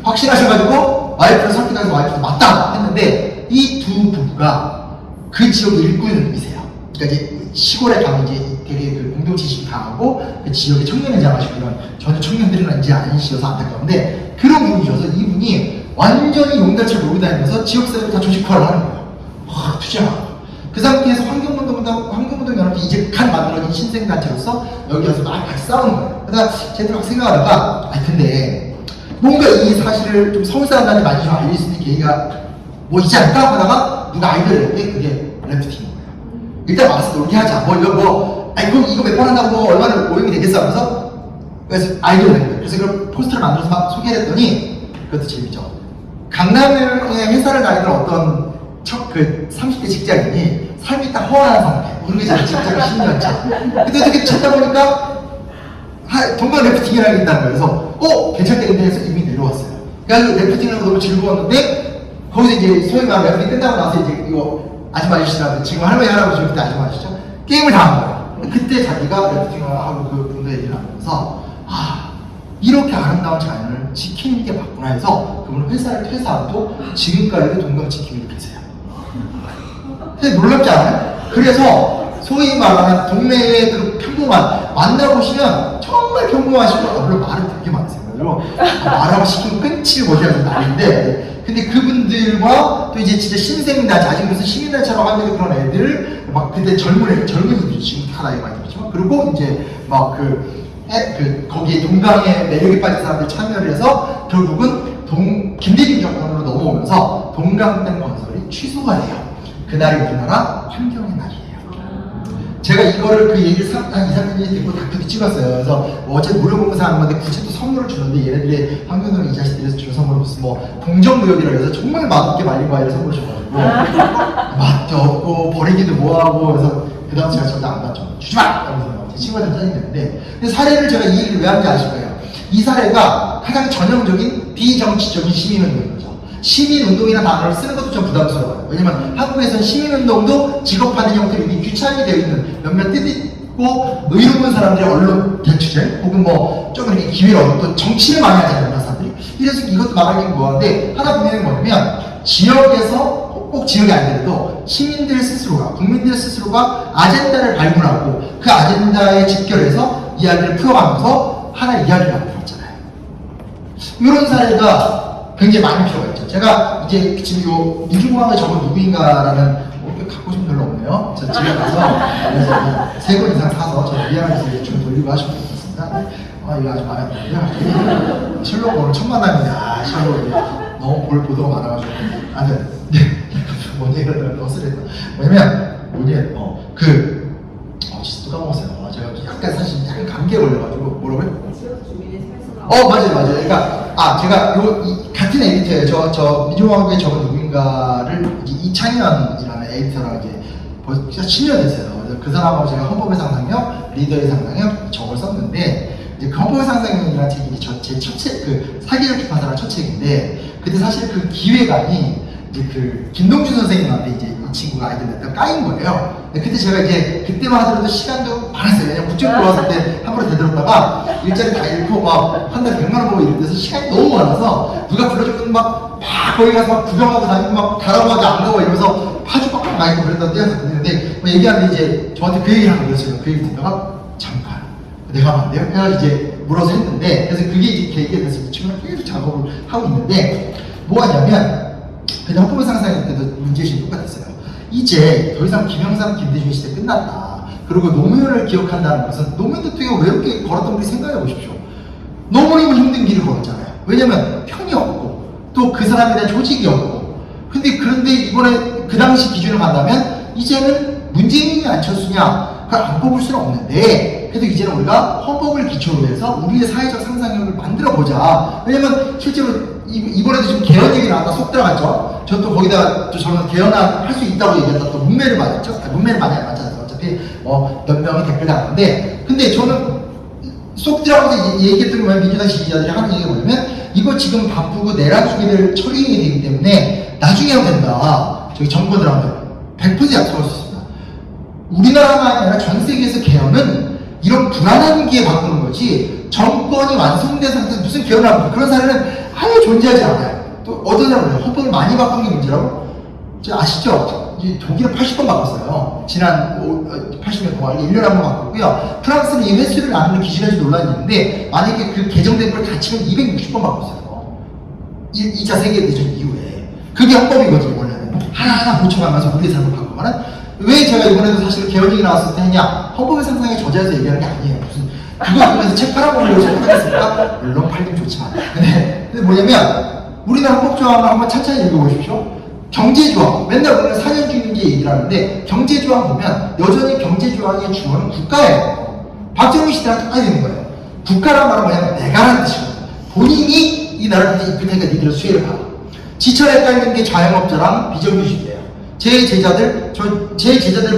확신하셔가지고 와이프를 설득해서 와이프도 맞다 했는데, 이 두 부부가 그 지역 일꾼이세요. 그러니까 이제 시골에 가면 이제 되게 그 공동체심이 강하고 그 지역의 청년회장 하시고 이런 전혀 청년들은 이제 아니시어서 안타까운데, 그런 분이셔서 이분이 완전히 용달차를 몰고 다니면서 지역사회를 다 조직화를 하는 거예요. 투쟁하고. 그 상태에서 환경운동연합회 이제 간 만들어진 신생단체로서 여기 와서 막 같이 싸우는 거예요. 그러다가 제가 막 생각하다가, 근데 뭔가 이 사실을 좀 서울 사람들한테 많이 좀 알릴 수 있는 계기가 뭐 있지 않을까 하다가 누가 아이디어를 냈는데 그게 래프팅인 거예요. 일단 와서 놀게 하자. 그럼 이거 몇 번 한다고 뭐 얼마나 오용이 되겠어 하면서, 그래서 아이디어를 낸 거예요. 그래서 그걸 포스터를 만들어서 막 소개를 했더니, 그것도 재밌죠. 강남에 회사를 다니는 어떤 그 30대 직장인이 삶이 딱 허한 상태, 모르겠잖아요. 직장을 10년째. 근데 어떻게 찾다 보니까 동강 래프팅이라는 게 있다는 거예요. 그래서 괜찮겠는데 해서 이미 내려왔어요. 그래서 래프팅을 하고 너무 즐거웠는데, 거기서 이제 소위 말하는 래프팅 끝나고 나서 이제 이거 아줌마 아저씨라고, 지금 할머니 할아버지 그때 아줌마 아저씨죠? 게임을 다 한 거예요. 그때 자기가 래프팅을 하고 그 분들 얘기를 하면서, 이렇게 아름다운 자연을 지키는 게 맞구나 해서 그분은 회사를 퇴사하고 지금까지도 동강 지키고 계세요. 근데 놀랍지 않아요? 그래서 소위 말하는 동네의 그 평범한, 만나보시면 정말 평범하시고, 물론 말은 되게 많으세요. 말하고 시키면 끊지 못하는 날인데, 근데 그분들과 또 이제 진짜 신생단체, 아직 무슨 시민단체라고 하는 그런 애들, 막 그때 젊은이들이 지금 다 나이 많이 들었지만, 그리고 이제 막 거기에 동강의 매력에 빠진 사람들 참여를 해서 결국은 김대중 정권으로 넘어오면서 동강댐 건설이 취소가 돼요. 그날이 우리나라 환경의 날이에요. 제가 이거를 그 얘기를 한 2, 3년이 듣고 다큐도 찍었어요. 그래서 어쨌든 무료공사 하는 건데 굳이 또 선물을 주는데, 얘네들이 환경동 이 자식들에서 준 선물은 무슨 공정무역이라고 해서 정말 맛없게 말린 과일을 선물을 줘가지고 맛도 없고 버리기도 뭐하고, 그래서 그 다음 제가 절대 안 받죠. 주지 마! 이러면서 제 친구한테 짜증 냈는데, 근데 사례를 제가 이 얘기를 왜 하는지 아실 거예요. 이 사례가 가장 전형적인 비정치적인 시민운동인 거죠. 시민운동이라는 단어를 쓰는 것도 좀 부담스러워요. 왜냐면 한국에서는 시민운동도 직업하는 형태로 이미 귀찮게 되어 있는 몇몇 뜻있고 의로운 사람들의 언론 대추제, 혹은 뭐 좀 이렇게 기회를 얻고 또 정치를 많이 하잖아요, 사람들이. 이래서 이것도 막아내는 뭐하는데, 하나 분명히 뭐냐면, 지역에서 꼭 지역이 아니더라도 시민들 스스로가, 국민들 스스로가 아젠다를 발굴하고 그 아젠다에 직결해서 이야기를 풀어가면서 하나의 이야기를 만들었잖아요. 이런 사례가 굉장히 많이 필요가 있죠. 제가 이제 지금 요 민주공화국의 저건 누구인가라는 갖고 싶은 별로 없네요. 저 집에 가서 그래서 3권 이상 사서 저 미안해서 좀 돌리고 하시면 좋겠습니다. 이거 아주 마음에 들어요. 셜록 오늘 첫 만남이냐. 셜록 너무 보도가 많아가지고. 뭔 얘기를 너스랬다. 뭐냐면, 진짜 또 까먹었어요. 제가 약간 사실 약간 감기에 걸려가지고. 뭐라고요?
지역 주민의 삶에서.
맞아요. 그러니까, 제가 같은 에디터예요. 저 민주공화국의 저건 누구인가를 이창현이라는 에디터랑 이제 벌써 10년 됐어요. 그래서 그 사람하고 제가 헌법의 상상력, 리더의 상상력 저걸 썼는데, 이제 그 헌법의 상상력이라는 책이 제 첫 책, 사기를 기판사라는 첫 책인데, 그때 사실 그 기획안이 이제 김동준 선생님한테 이제 이 친구가 아이디어 냈다가 까인 거예요. 근데 그때 제가 이제 그때만 하더라도 시간도 많았어요. 왜냐면 국정 들어왔을 때 한 번에 되돌았다가 일자리 다 잃고 막 한 달에 100만 원 벌고 이럴 때서 시간이 너무 많아서 누가 불러주면 막 거기 가서 막 구경하고 다니고 막 가라고 안 가고 이러면서 파주 빡빡 많이 그랬던 때가 있었는데, 얘기하는데 이제 저한테 그 얘기를 한 거예요. 제가 그 얘기 듣다가 잠깐 내가 하면 안 돼요? 해가지고 이제 물어서 했는데, 그래서 그게 이제 계기가 돼서 이 친구랑 계속 작업을 하고 있는데, 뭐가 있냐면, 그냥 헌법의 상상일 때도 문제의식이 똑같았어요. 이제 더 이상 김영삼, 김대중 시대 끝났다. 그리고 노무현을 기억한다는 것은, 노무현 대통령이 왜 이렇게 걸었던 우리 생각해 보십시오. 너무너무 힘든 길을 걸었잖아요. 왜냐면 편이 없고, 또 그 사람에 대한 조직이 없고. 그런데 이번에 그 당시 기준을 간다면, 이제는 문재인이 안철수냐, 그걸 안 뽑을 수는 없는데, 그래도 이제는 우리가 헌법을 기초로 해서 우리의 사회적 상상력을 만들어 보자. 왜냐면 실제로 이번에도 지금 개헌 얘기 나왔다 속 들어갔죠. 저 또 거기다가 또 저는 개헌할 수 있다고 얘기했다 또 문매를 맞았죠. 문매를 많이 안 맞잖아요. 어차피 몇 명이 댓글 달았는데, 근데 저는 속 들어가서 얘기했던 거 민주당 지지자들이 하는 얘기가 뭐냐면, 이거 지금 바쁘고 내란주기를 처리해야 되기 때문에 나중에 하면 된다. 저기 정권들한테 100% 약속할 수 있습니다. 우리나라가 아니라 전 세계에서 개헌은 이런 불안한 기에 바꾸는 거지, 정권이 완성된 상태에서 무슨 개헌을 하고 그런 사례는 아예 존재하지 않아요. 또 어떠냐고요? 헌법을 많이 바꾼 게 문제라고? 아시죠? 독일은 80번 바꿨어요. 지난 80년 동안 1년에 한 번 바꿨고요. 프랑스는 이 횟수를 나누는 기준에서 논란이 있는데, 만약에 그 개정된 걸 다 치면 260번 바꿨어요. 2차 세계대전 이후에. 그게 헌법이거든요, 원래는. 하나하나 고쳐가면서 우리의 삶을 바꿔가는. 왜 제가 이번에도 사실 개헌 얘기 나왔을 때 했냐? 헌법의 상상에 저자에서 얘기하는 게 아니에요. 무슨 그거 보면서 책 팔아보려고 생각하겠습니까? 물론 팔긴 좋지만. 근데 뭐냐면, 우리나라 헌법 조항을 한번 찬찬히 읽어보십시오. 경제조항, 맨날 우리는 4년주의인지 얘기를 하는데, 경제조항 보면 여전히 경제조항의 주어는 국가예요. 박정희 시대랑 똑같이 되는 거예요. 국가란 말은 뭐냐면 내가라는 뜻이거든요. 본인이 이 나라를 이끌 테니까 니들은 수혜를 받아. 지철에 깔린 게 자영업자랑 비정규직이에요. 제 제자들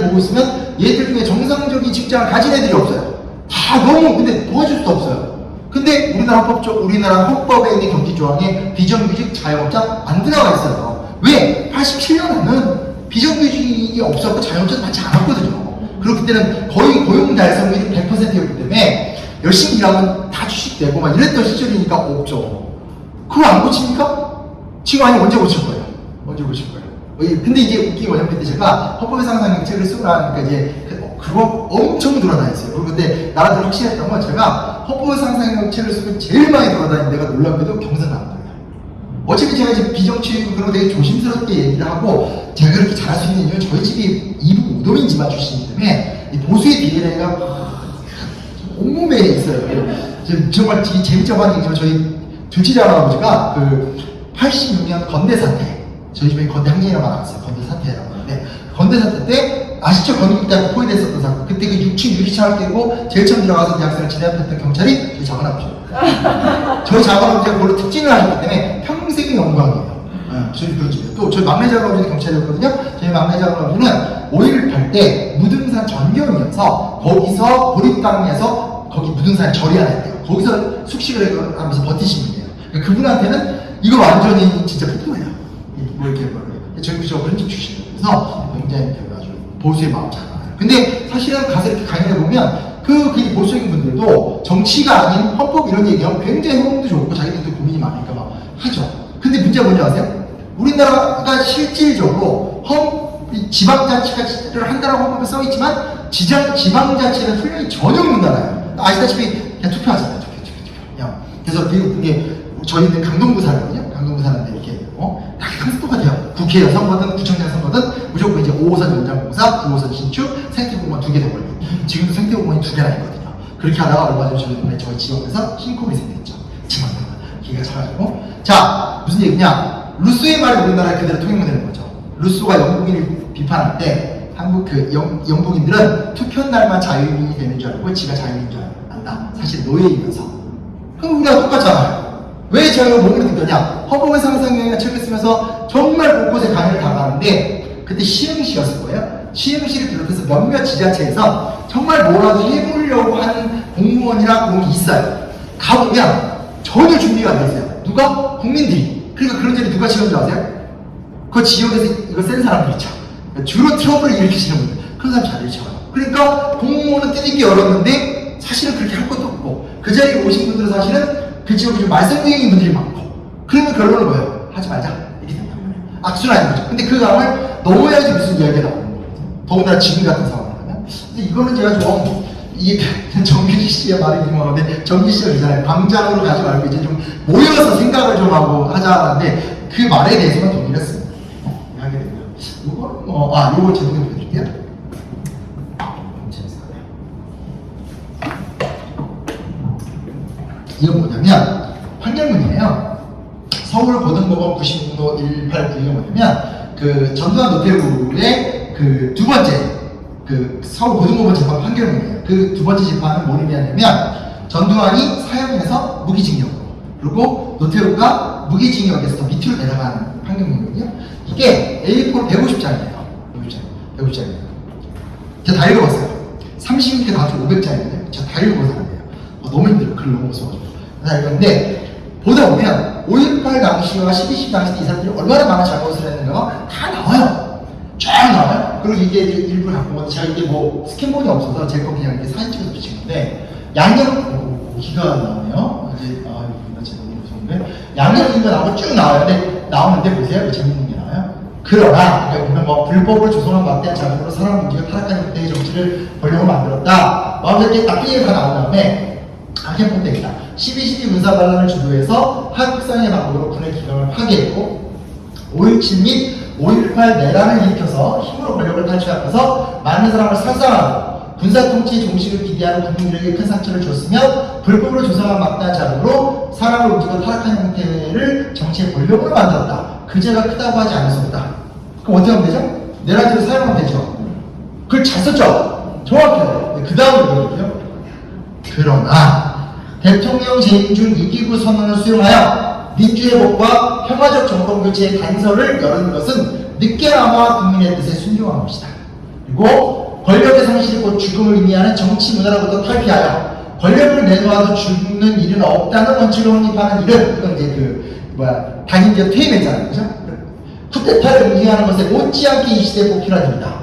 보고 있으면 얘들 중에 정상적인 직장을 가진 애들이 없어요. 다 너무 근데 도와줄 수도 없어요. 근데 우리나라 헌법에 있는 경제조항에 비정규직 자영업자 안 들어가 있어요. 왜? 87년에는 비정규직이 없었고 자영업자도 많지 않았거든요. 그렇기 때문에 거의 고용 달성률이 100%였기 때문에 열심히 일하면 다 주식되고 막 이랬던 시절이니까 없죠. 그걸 안 고칩니까? 지금 아니 언제 고칠 거예요? 언제 고칠 거예요? 근데 이제 웃긴 게 뭐냐면, 그때 제가 헌법의 상상력 책을 쓰고 나니까 이제 그거 엄청 돌아다녔어요. 그리고 근데 나라들 확실했던 건, 제가 헌법의 상상력 책을 쓰고 제일 많이 돌아다닌 데가 놀랍게도 경상남도예요. 어차피 제가 이제 비정치이고 그런 거 되게 조심스럽게 얘기를 하고, 제가 그렇게 잘할 수 있는 이유는 저희 집이 이북 우도민 집안 출신이기 때문에 이 보수의 DNA가 온몸에 있어요. 정말 재밌자고 하는 얘기지만, 저희 둘째 할아버지가 그 86년 건대 사태, 저희 집에 건대 항쟁이라고 나왔어요. 건대 사태라고 하는데, 건대 사태 때 아시죠? 건국대학교 포위됐었던 사건. 그때 그 6층 유리창을 깨고 제일 처음 들어가서 대학생을 진압했던 경찰이 저희 작은아버지예요. 저희 작은아버지가 그걸로 특진을 하셨기 때문에 평생의 영광이에요. 저희 그런 집이에요. 또 저희 막내 작은아버지도 경찰이었거든요. 저희 막내 작은아버지는 5.18 때 무등산 전경이어서 거기서 보립당에서 거기 무등산 절이 하나 있대요. 거기서 숙식을 하면서 버티신 분이에요. 그러니까 그분한테는 이거 완전히 진짜 폭포예요. 뭐 이렇게 저희 그런 집 출신이에요. 그래서 굉장히 아주 보수의 마음 잘 알아요. 근데 사실은 가서 이렇게 강연해 보면 그 보수적인 분들도 정치가 아닌 헌법 이런 얘기하면 굉장히 호응도 좋고 자기들도 고민이 많으니까 막 하죠. 근데 문제가 뭔지 아세요? 우리나라가 실질적으로 지방자치를 한다라고 헌법에 써있지만 지방자치는 훈련이 전혀 없는 나라예요. 아시다시피 그냥 투표하잖아요. 투표. 그냥. 그래서 이게 저희는 강동구 사거든요. 강동구 사는데 이렇게 다 항상 똑같아요. 국회의원 선거든 구청장 선거든 무조건 이제 5호선 연장공사, 9호선 신축, 생태공원 2개 더 걸리고, 지금도 생태공원이 2개나 있거든요. 그렇게 하다가 얼마 전에 저희 지역에서 신공이 생겼죠. 지방자가 기회가 차가지고. 자, 무슨 얘기냐? 루소의 말이 우리나라에 그대로 통용되는 거죠. 루소가 영국인을 비판할 때 영국인들은 투표 날만 자유인이 되는 줄 알고 지가 자유인인 줄 안다. 사실 노예이면서. 그럼 우리가 똑같잖아요. 왜 저희가 몸을 느꼈냐? 헌법의 상상력이나 책을 쓰면서 정말 곳곳에 강의를 당하는데, 그때 시흥시였을 거예요. 시흥시를 비롯해서 몇몇 지자체에서 정말 뭐라도 해보려고 하는 공무원이나 공이 있어요. 가보면 전혀 준비가 안 돼 있어요. 누가? 국민들이. 그러니까 그런 자리 누가 치는 줄 아세요? 그 지역에서 이거 센 사람들이 있죠. 주로 트러블을 일으키시는 분들. 그런 사람 자리를 쳐요. 그러니까 공무원은 뜨겁게 열었는데 사실은 그렇게 할 것도 없고, 그 자리에 오신 분들은 사실은 그 지역에 좀 말썽쟁이인 분들이 많고, 그러면 결론은 뭐예요? 하지 말자. 이렇게 된단 말이에요. 악순환인 거죠. 근데 그 강을 넘어야지 무슨 이야기가 나오는 거예요. 더군다나 지금 같은 상황이라면. 근데 이거는 제가 좀, 이게 정규직 씨의 말이 유명한데, 정규직 씨가 그잖아요. 광장으로 가지 말고 이제 좀 모여서 생각을 좀 하고 하자는데, 그 말에 대해서만 동의를 했습니다. 하게 되고요. 요거 제목에 보여줄게요. 이건 뭐냐면 판결문이에요. 서울고등법원 96도 189가 뭐냐면, 그 전두환 노태우의 그 두 번째 그 서울 고등법원 재판 판결문이에요. 그 두 번째 재판은 뭘 의미하냐면 전두환이 사형에서 무기징역으로, 그리고 노태우가 무기징역에서 더 밑으로 내려가는 판결문이거든요. 이게 A4 150장이에요. 150장이에요. 제가 다 읽어봤어요. 30개 다 합쳐 500장인데 제가 다 읽어봐서 안 돼요. 너무 힘들어요. 글을 너무 써가지고. 다 읽었는데 보다 보면 5.18 당시와 12.10 당시 이 사람들이 얼마나 많은 잘못을 했는가가 다 나와요. 쫙 나와요. 그리고 이게 일부러 갖고 온, 제가 이게 뭐 스캔본이 없어서 제 거 그냥 이렇게 사진 찍어서 붙인 건데, 양념, 기가 나오네요. 이제, 이거 제가 너무 무서운데. 양념인가 나오고 쭉 나와요. 근데 나오는데 보세요. 재밌는 게 나와요. 그러나, 여기 보면 뭐, 불법으로 조성한 막대한 자금으로 사람 문제가 타락한 형태의 정치를 권력을 만들었다. 이렇게 나쁜 얘기가 나온 다음에, 하긴 본데 있다. 12.12 군사반란을 주도해서 한국상의 방법으로 군의 기강을 파괴했고, 5.17 및 5.18 내란을 일으켜서 힘으로 권력을 탈취하면서 많은 사람을 살상하고 군사통치의 종식을 기대하는 국민들에게 큰 상처를 줬으며 불법으로 조성한 막대한 자금으로 사람을 움직여 타락한 형태를 정치의 권력으로 만들었다. 그 죄가 크다고 하지 않을 수 없다. 그럼 어떻게 하면 되죠? 내란죄로 사용하면 되죠. 그걸 잘 썼죠? 정확해요. 그 다음으로 얘기해요. 그러나 대통령 재임 중 2기구 선언을 수용하여 민주회복과 평화적 정권교체의 단서를 여는 것은 늦게나마 국민의 뜻에 순종한 것이다. 그리고 권력의 상실이 곧 죽음을 의미하는 정치 문화로부터 탈피하여 권력을 내놓아도 죽는 일은 없다는 원칙을 확립하는 일은, 이건 이제 단임제 퇴임했잖아요. 그죠? 쿠데타를 응징하는 것에 못지않게 이 시대에 꼭 필요한 일이다.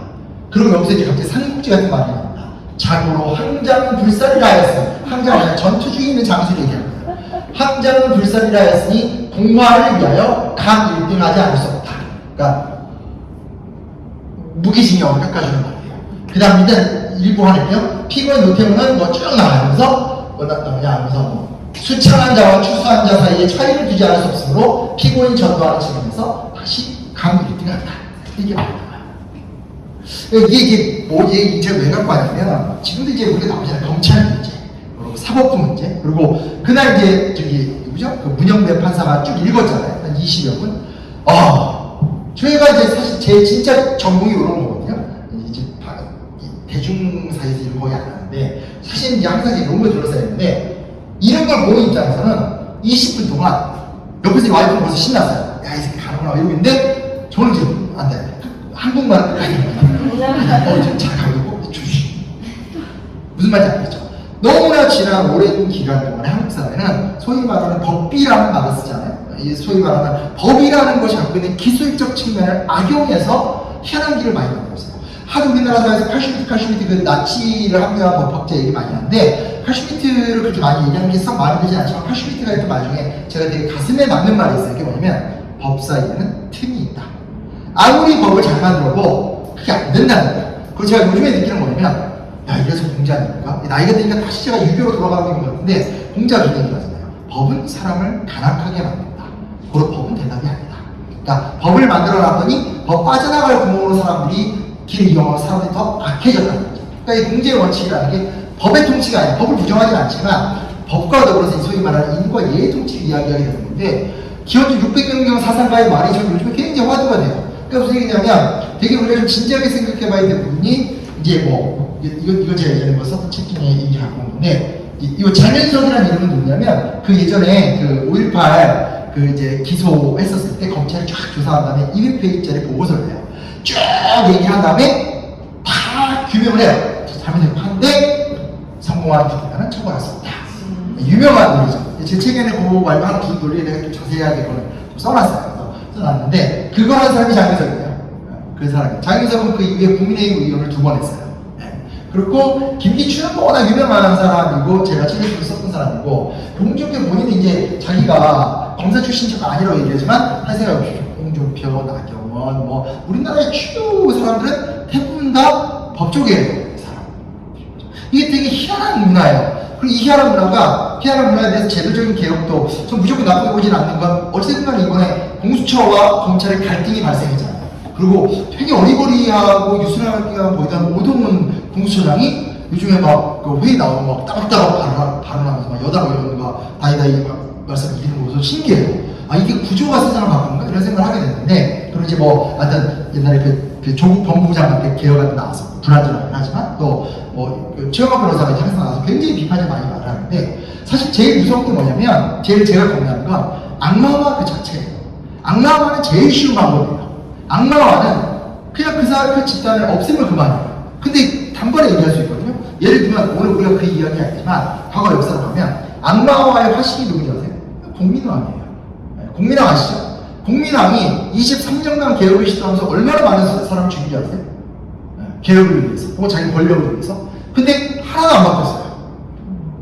그리고 여기서 이제 갑자기 삼국지 같은 말이 나옵니다. 자고로 항장은 불살이라 하였으니, 항장은 아니라 전투중에 있는 장수를 얘기합니다. 항장은 불살이라 하였으니 공화를 위하여 강 1등하지 않을 수 없다. 그러니까 무기징역을 깎아주는 거예요. 그 다음 밑에 일부 하는데요. 피고인 노태우는 뭐 쭉 나가면서 수창한 자와 추수한 자 사이에 차이를 두지 않을 수 없으므로 피고인 전두환을 지면서 다시 강 1등한다. 이게 나와요. 이게 제가 왜 갖고 왔냐면, 지금도 이제 우리가 나오잖아요. 검찰 문제, 그리고 사법부 문제, 그리고 그날 이제 누구죠? 그 문영배 판사가 쭉 읽었잖아요. 한 20여 분. 저희가 이제 사실 제 진짜 전공이 이런 거거든요. 이제 대중 사이에서 이런 거의 안 하는데, 사실 이제 항상 이런 거 들었어야 했는데, 이런 걸 보는 입장에서는 20분 동안 옆에서 와이프가 벌써 신났어요. 야, 이 새끼 가는구나. 이러고 있는데, 저는 지금 안 돼. 한국말 좀 잠깐만요. 무슨 말인지 알겠죠? 너무나 지난 오랜 기간 동안에 한국 사회는 소위 말하는 법비라는 말을 쓰잖아요. 이 소위 말하는 법이라는 것이 갖고 있는 기술적 측면을 악용해서 희한한 길을 많이 만들었어요. 하도 우리나라 사회에서 칼슘이트 그 나치를 합리화한 법학자 얘기 많이 하는데, 칼슘이트를 그렇게 많이 얘기하는 게 썩 많이 되지 않지만, 칼슘이트가 했던 말 중에 제가 되게 가슴에 맞는 말이 있어요. 그게 뭐냐면, 법 사이에는 틈이 있다. 아무리 법을 잘 만들어도 그게 안 된다는 거예요. 그리고 제가 요즘에 느끼는 거냐면, 야, 이래서 공자 아닙니까? 나이가 드니까 다시 제가 유교로 돌아가고 있는 것 같은데, 공자 그런 얘기를 하잖아요. 법은 사람을 간악하게 만든다. 그리고 법은 대답이 아니다. 그러니까 법을 만들어 놨더니 법 빠져나갈 구멍으로 사람들이 길을 이용하고 사람들이 더 악해졌다는 거죠. 그러니까 이 공제의 원칙이라는 게 법의 통치가 아니라, 법을 부정하지는 않지만 법과 더불어서 소위 말하는 인과 예의 통치를 이야기하게 되는 건데, 기원전 600년경 사상가의 말이 저는 요즘에 굉장히 화두가 돼요. 그러니까 무슨 얘기냐면, 되게 우리가 좀 진지하게 생각해봐야 될 부분이, 이제 이거 제가 예전에 썼던 책 중에 얘기 갖고 온 건데, 이거 장현석이라는 이름은 누구냐면, 그 예전에 그 5.18 그 이제 기소했었을 때 검찰이 쫙 조사한 다음에 200페이지짜리 보고서를 해요. 쭉 얘기한 다음에 다 규명을 해요. 잘못했는데 성공한 부분은 처벌할 수 없다. 유명한 논리죠. 제 책에는 그 말고 한 두 논리에 대해 좀 자세하게 그걸 써놨어요. 써놨는데, 그거 한 사람이 장현석이에요. 그 사람이. 장현석은 그 이후에 국민의힘 의원을 2번 했어요. 그리고 김기춘은 워낙 유명한 사람이고, 제가 책에서도 썼던 사람이고, 홍준표 본인은 이제 자기가 검사 출신자가 아니라고 얘기하지만, 한 생각 해보십시오. 홍준표, 나경원, 우리나라의 주요 사람들은 대부분 다 법조계의 사람. 이게 되게 희한한 문화예요. 그리고 이 희한한 문화에 대해서 제도적인 개혁도 좀 무조건 나쁘게 보진 않는 건, 어쨌든 간에 이번에 공수처와 검찰의 갈등이 발생했잖아요. 그리고 되게 어리버리하고 유순하게 보이던 오동훈 공수처장이 요즘에 그 회의 나오고 따박따박 발언하면서 여당 의원과 다이다이 말씀 드리는 거 보면서 신기해요. 이게 구조가 세상을 바꾼가? 이런 생각을 하게 됐는데, 그리고 이제 하여튼 옛날에 그 조국 법무부 장관 개혁안도 나왔었고 불안전하긴 하지만 또뭐 최영만 변호사가 이제 항상 나와서 굉장히 비판을 많이 말하는데 사실 제일 무서운 게 뭐냐면 제가 고민하는 건 악마화 그 자체예요. 악마화는 제일 쉬운 방법이에요. 악마화는 그냥 그 집단을 없애면 그만이에요. 근데 단번에 얘기할 수 있거든요. 예를 들면 오늘 우리가 그 이야기 아니지만 과거 역사를 보면 악마화의 화신이 누군지 아세요? 공민왕이에요. 공민왕 아시죠? 공민왕이 23년간 개혁을 시도하면서 얼마나 많은 사람을 죽이지 아세요? 개혁을 위해서, 혹은 자기 권력을 위해서. 근데 하나도 안 바뀌었어요.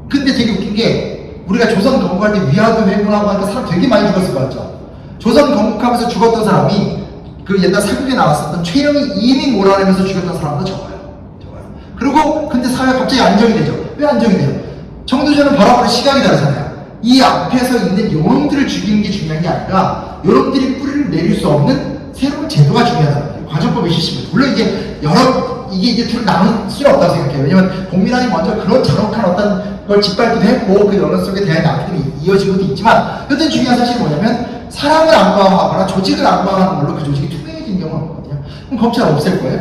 근데 되게 웃긴 게 우리가 조선 건국할 때 위화도 회군하고 하니까 사람 되게 많이 죽었을 것 같죠? 조선 건국하면서 죽었던 사람이 그 옛날 사극에 나왔었던 최영이 이민 몰아내면서 죽였던 사람보다 적어요. 그리고 근데 사회가 갑자기 안정이 되죠. 왜 안정이 돼요? 정도전은 바라보는 시각이 다르잖아요. 이 앞에서 있는 요놈들을 죽이는 게 중요한 게 아니라 요놈들이 뿌리를 내릴 수 없는 새로운 제도가 중요하다는 거예요. 과정법의 시스템. 물론 이게 이제 둘 나눌 수는 없다고 생각해요. 왜냐면 공민왕이 먼저 그런 잔혹한 어떤 걸 짓밟기도 했고 그 여론 속에 대한 나름대로 이어진 것도 있지만 여튼 중요한 사실은 뭐냐면 사람을 악마화하거나 조직을 악마화하는 걸로 그 조직이 투명해지는 경우가 없거든요. 그럼 검찰 없앨 거예요?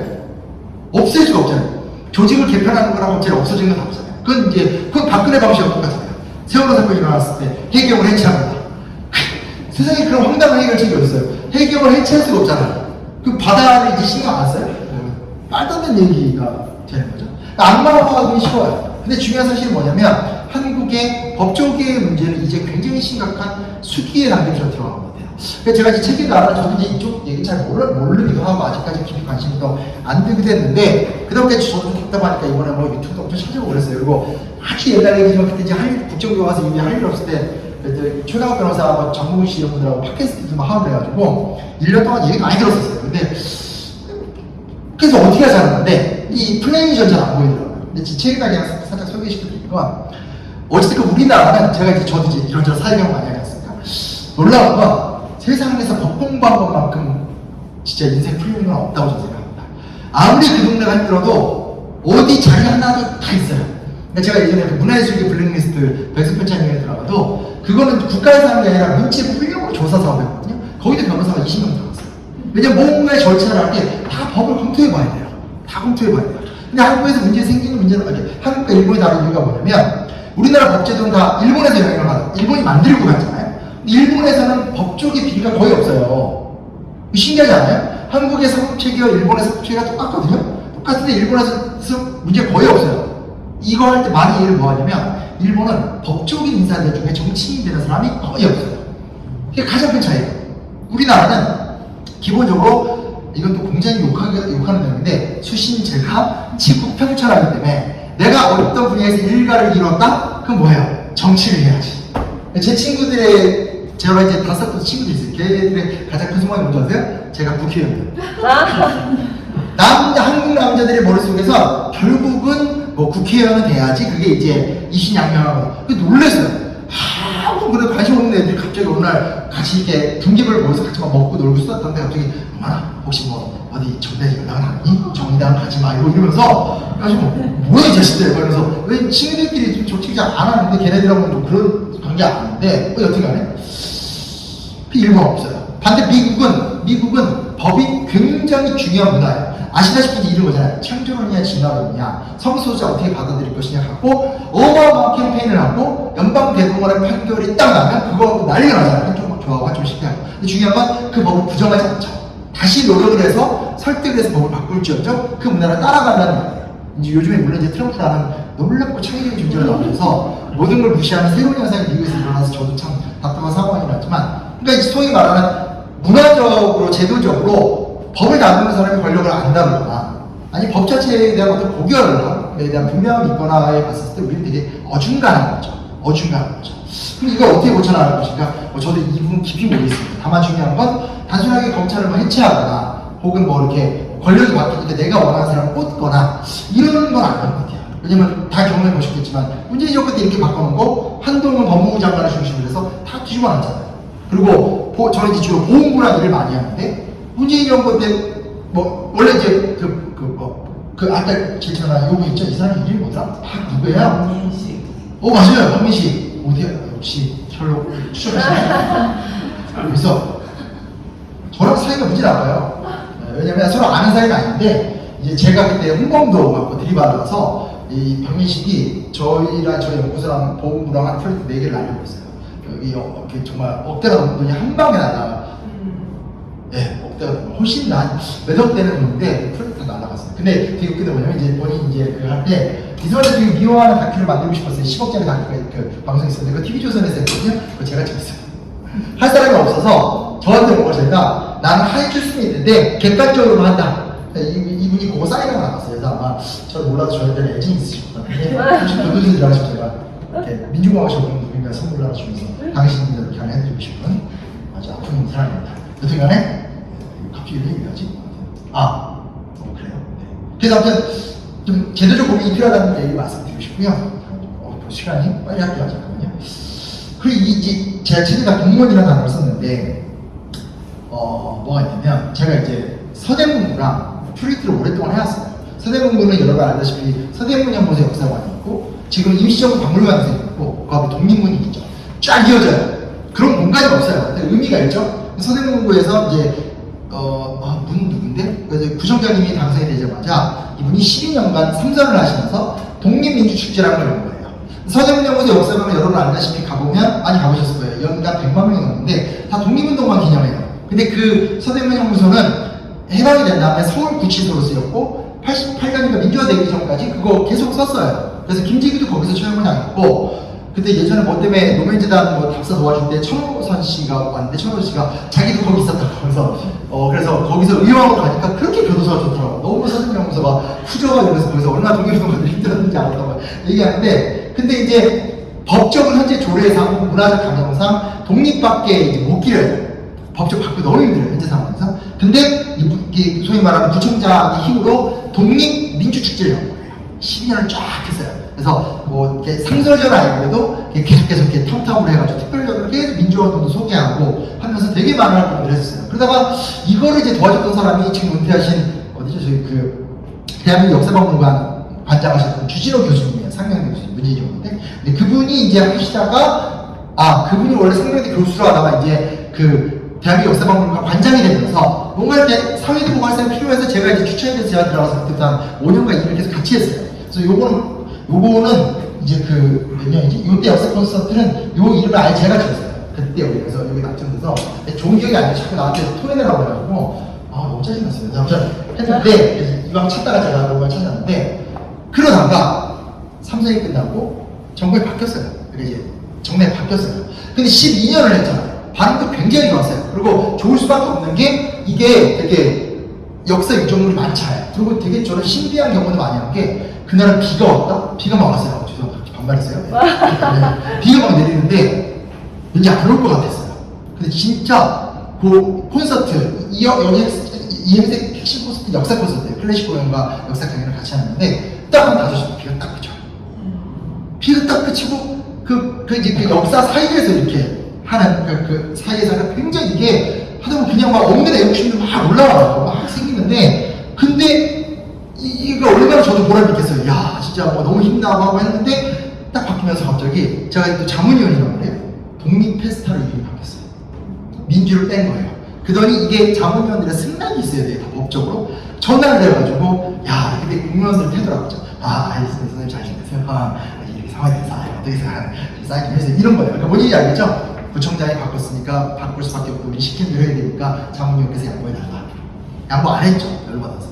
없앨 수가 없잖아요. 조직을 개편하는 거랑 검찰이 없어진 건 없잖아요. 그건 박근혜 방식과 똑같아요. 세월호 사건이 일어났을 때 해경을 해체합니다. 세상에 그런 황당한 해결책이 어딨어요? 해경을 해체할 수가 없잖아요. 그 바다를 이제 신경 안 써요? 말도 안 되는 얘기가 되는 거죠. 악마화하기 쉬워요. 근데 중요한 사실은 뭐냐면 한국의 법조계의 문제는 이제 굉장히 심각한 수기의 단계로 들어간 것 같아요. 그래서 제가 이 책에다 저도 이제 이쪽 얘기 잘 모르기도 하고 아직까지 깊이 관심이 더 안 들게 됐는데 그다음에 저도 답답하니까 이번에 뭐 유튜브도 엄청 찾아보고 그랬어요. 그리고 아주 옛날 얘기지만 그때 이제 한일 국정교 가서 이미 할 일 없을 때 그때 최강욱 변호사하고 정몽훈 씨 이런 분들하고 팟캐스트도 막 하고 그래가지고 1년 동안 얘기 많이 들었었어요. 근데 그래서 어떻게 하자는데 이 플랜이 전 잘 안 보이더라고요. 근데 제 책에다 그냥 살짝 소개시켜드리는 건 어쨌든 우리나라는 제가 이제 저도 이제 이런저런 사회경 많이 하겠습니다. 놀라운 건 세상에서 법 공부한 것만큼 진짜 인생 풀리는 건 없다고 저는 생각합니다. 아무리 그 동네가 힘들어도 어디 자리 하나도 다 있어요. 그러니까 제가 예전에 문화예술계 블랙리스트 백수편찬위원회 들어가도 그거는 국가에서 하는 게 아니라 문체 풀려고 조사 사업이었거든요. 거기도 변호사가 20명 들어갔어요. 왜냐면 뭔가의 절차를 할 때 다 법을 검토해봐야 돼요. 다 검토해봐야 돼요. 근데 한국에서 문제 생기는 문제는 아니에요. 한국과 일본이 다른 이유가 뭐냐면 우리나라 법제도는 다 일본에서 영향을 받아요. 일본이 만들고 갔잖아요. 일본에서는 법조계 비리가 거의 없어요. 신기하지 않아요? 한국의 사법체계와 일본의 사법체계가 똑같거든요? 똑같은데 일본에서 문제가 거의 없어요. 이거 할 때 많이 얘기를 뭐 하냐면 일본은 법조계 인사들 중에 정치인이 되는 사람이 거의 없어요. 그게 가장 큰 차이예요. 우리나라는 기본적으로 이건 또 공장이 욕하는 내용인데 수신제가 직국평철하기 때문에 내가 어떤 분야에서 일가를 이뤘다? 그럼 뭐예요? 정치를 해야지. 제 친구들의 제가 이제 5번 친구들 있어요. 걔들의 가장 큰 소망이 뭔지 아세요? 제가 국회의원이에요. 한국 남자들의 머릿속에서 결국은 뭐 국회의원은 돼야지 그게 이제 이신양명하고 놀랬어요. 아무 그래 관심 없는 애들이 갑자기 어느 날 같이 이렇게 분기별 모여서 같이 막 먹고 놀고 쓰었던데 갑자기 엄마나 혹시 뭐 어디 정대 연락은 하니? 정의당 가지 마 이러면서 가지고 뭐야 이 자식들 이러면서 왜 친구들끼리 좀 조치지 안 하는데 걔네들하고는 좀 그런 관계 아닌데 여튼간에 일본 없어요. 반대 미국은 법이 굉장히 중요한 문화예요. 아시다시피 이런 거잖아요. 창조론이냐 진화론이냐 성소수자 어떻게 받아들일 것이냐 갖고 어마어마한 캠페인을 하고 연방 대법원의 판결이 딱 나면 그거 난리가 나잖아요. 한쪽 막 좋아하고 한쪽 실패하고. 근데 중요한 건 그 법을 부정하지 않죠. 다시 노력을 해서 설득을 해서 법을 바꿀지언정 그 문화를 따라간다는 거예요. 이제 요즘에 물론 이제 트럼프라는 놀랍고 창의적인 존재가 나오면서 모든 걸 무시하는 새로운 현상이 미국에서 일어나서 저도 참 답답한 상황이 났지만 그러니까 소위 말하는 문화적으로 제도적으로 법을 다루는 사람이 권력을 안 다루거나 아니 법 자체에 대한 어떤 고결함에 대한 분명함이 있거나에 봤을 때 우리는 되게 어중간한 거죠. 그럼 이걸 어떻게 고쳐나갈 것인가? 저도 이 부분 깊이 모르겠습니다. 다만 중요한 건 단순하게 검찰을 뭐 해체하거나 혹은 뭐 이렇게 권력이 바뀌는데 내가 원하는 사람을 꽂거나 이런 건 아닌 것 같아요. 왜냐면 다 경험해 보셨겠지만 문재인 정부 때 이렇게 바꿔놓고 한동훈 법무부 장관을 중심으로 해서 다 뒤집어 놨잖아요. 그리고 저는 이제 주로 보훈부랑 일을 많이 하는데 문재인 정부 때 뭐 원래 이제 그 아까 제천아 요거 있죠? 이 사람 이름이 뭐더라? 누구예요? 박민식. 맞아요. 박민식. 어디야? 역시 셜록 추천하시네. 그래서 저랑 사이가 무지 나빠요. 왜냐면 서로 아는 사이는 아닌데 이제 제가 그때 홍범도 갖고 들이받아서 이 박민식이 저희랑 저희 연구소랑 보험부랑 한 프로젝트 4개를 날려버렸어요. 여기 이렇게 정말 억대가 넘는 돈이 한 방에 날아가. 예, 억대가 훨씬 몇억 되는 돈인데 프로젝트가 날아갔어요. 근데 되게 웃긴 게 뭐냐면 이제 본인 이제 그 할 때 이번에 되게 미워하는 다큐를 만들고 싶었어요. 10억짜리 다큐가 그 방송에 있었는데 그 TV조선에서 했거든요. 그거 제가 찍었어요. 할 사람이 없어서 저한테 온 걸 제가 나는 해줄 수는 있는데 객관적으로 한다. 이분이 그거 사인하고 나갔어요. 그래서 아마 저를 몰라도 저한테는 애정이 있으실 것 같은데 혹시 도둑이 들어가시면 제가 이렇게 민주공화국 누군가 선물을 하나 주면서 당신이 이렇게 하나 해드리고 싶은 아주 아픈 사람입니다. 여튼간에 갑자기 왜 얘기하지? 그래요. 네. 그래서 아무튼 좀 제도적 고민이 필요하다는 얘기 말씀드리고 싶고요. 시간이 빨리 할게요. 잠깐만요. 그리고 이제 제가 책에다 공무원이라는 단어를 썼는데 뭐가 있냐면 제가 이제 서대문구랑 프로젝트를 오랫동안 해왔어요. 서대문구는 여러분 알다시피 서대문연구소 역사관이 있고 지금 임시정부 박물관이 있고 그 앞에 독립문이 있죠. 쫙 이어져요. 그런 공간이 없어요. 근데 의미가 있죠. 서대문구에서 이제 문 누군데? 그래서 구청장님이 당선이 되자마자 이분이 12년간 삼선을 하시면서 독립민주축제라는 걸 연 거예요. 서대문연구소 역사관은 여러분 알다시피 가보면 많이 가보셨을 거예요. 연간 100만 명이 넘는데 다 독립운동만 기념해요. 근데 그 서대문연구소는 해방이 된 다음에 서울구치소로 쓰였고 88년인가 민주화되기 전까지 그거 계속 썼어요. 그래서 김재규도 거기서 처형을 당했고 그때 예전에 뭐 때문에 노무현재단 뭐 답사 도와줄 때 천호선 씨가 왔는데 천호 씨가 자기도 거기 있었다고 그래서 거기서 의원으로 가니까 그렇게 교도소가 좋더라고. 너무 서대문연구소가 후져가 되면서 거기서 얼마나 독립운동가들이 힘들었는지 알았다고 얘기하는데 근데 이제 법적으로 현재 조례상 문화적 강령상 독립밖에 이제 못 길어요. 법적 바꾸기 너무 힘들어요, 현재 상황에서. 근데 이 소위 말하는 구청장의 힘으로 독립민주축제를 연 거예요. 12년을 쫙 했어요. 그래서 뭐 이렇게 상설전 아니더라도 계속 이렇게 탐탐으로 해가지고 특별전으로 계속 민주화운동도 소개하고 하면서 되게 많은 활동을 했었어요. 그러다가 이거를 이제 도와줬던 사람이 지금 은퇴하신 어디죠? 저희 그 대한민국 역사박물관 관장하셨던 주진호 교수님이에요. 상명대 교수님, 문재인이었는데 근데 그분이 이제 하시다가 그분이 원래 상명대 교수로 하다가 이제 그 대한민국 역사박물관 관장이 되면서 뭔가 이렇게 사회도 보관사가 필요해서 제가 이제 추천해서 제가 들어가서 그때부터 한 5년간 일을 계속 같이 했어요. 그래서 요거는 이제 그 몇 년이지? 요때 역사 콘서트는 요 이름을 아예 제가 지었어요. 그때 여기서 여기 낙점돼서 좋은 기억이 아니라 자꾸 나한테 토해내라고 해가지고 너무 짜증났어요. 그래서 했는데 이왕 찾다가 제가 이걸 찾았는데 그러다가 삼성이 끝나고 정권이 바뀌었어요. 그래 이제 정권이 바뀌었어요. 근데 12년을 했잖아요. 반응도 굉장히 좋았어요. 그리고 좋을 수밖에 없는 게 이게 되게 역사 유적물이 많잖아요. 그리고 되게 저는 신비한 경우도 많이 한 게 그날은 비가 왔다? 비가 막 왔어요. 죄송합니다. 반말했어요. 네. 비가 막 내리는데 왠지 안 올 것 같았어요. 근데 진짜 그 콘서트 이 행색 핵심 콘서트 역사 콘서트예요. 클래식 공연과 역사 강연을 같이 하는데 딱 한 5시 비가 딱 그쳐. 비가 딱 그치고 이제 그 역사 사이에서 이렇게 하는 그 사이에서 굉장히 이게 하다 보면 그냥 막 엉덩이 애국심도 막 올라와요. 막 생기는데 근데 이거 얼마나 저도 보람이 있겠어요. 야 진짜 뭐 너무 힘나고 하고 했는데 딱 바뀌면서 갑자기 제가 또 자문위원이라고 그래요. 독립 페스타로 이름이 바뀌었어요. 민주를 뺀 거예요. 그러더니 이게 자문위원들의 승낙이 있어야 돼요. 법적으로 전화를 해가지고 야 근데 공무원들 태도라고 하죠. 알겠습니다. 선생님 잘 지내세요. 이렇게 상황이 돼서 어떻게 사인 좀 해주세요. 이런 거예요. 그러니까 뭔지 알겠죠? 구청장이 바꿨으니까 바꿀 수밖에 없고 우리 시킨 대로 해야 되니까 자문위원께서 양보해달라. 양보 안 했죠. 열받아서.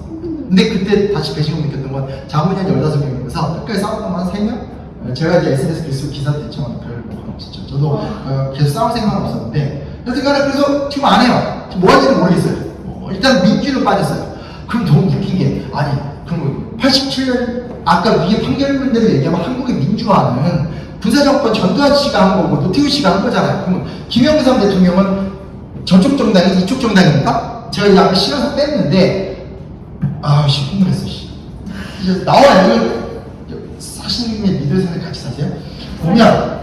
근데 그때 다시 배신감 느꼈던 건 자문위원 15명이면서 끝까지 싸웠던 건 한 3명? 제가 이제 SNS 글쓰고 기사도 냈지만 별 뭐가 없었죠. 저도 계속 싸울 생각은 없었는데 여튼간에 그래서 지금 안 해요. 지금 뭐 하는지는 모르겠어요. 일단 민주로 빠졌어요. 그럼 너무 웃긴 게 그럼 87년 아까 위에 판결문대로 얘기하면 한국의 민주화는 군사정권 전두환 씨가 한 거고 노태우 씨가 한 거잖아요. 그러면 김영삼 대통령은 저쪽 정당이 이쪽 정당입니까? 제가 이제 아까 실어서 뺐는데 흥분했어. 이제 나와요. 사신님의 믿을 생각 같이 사세요. 보면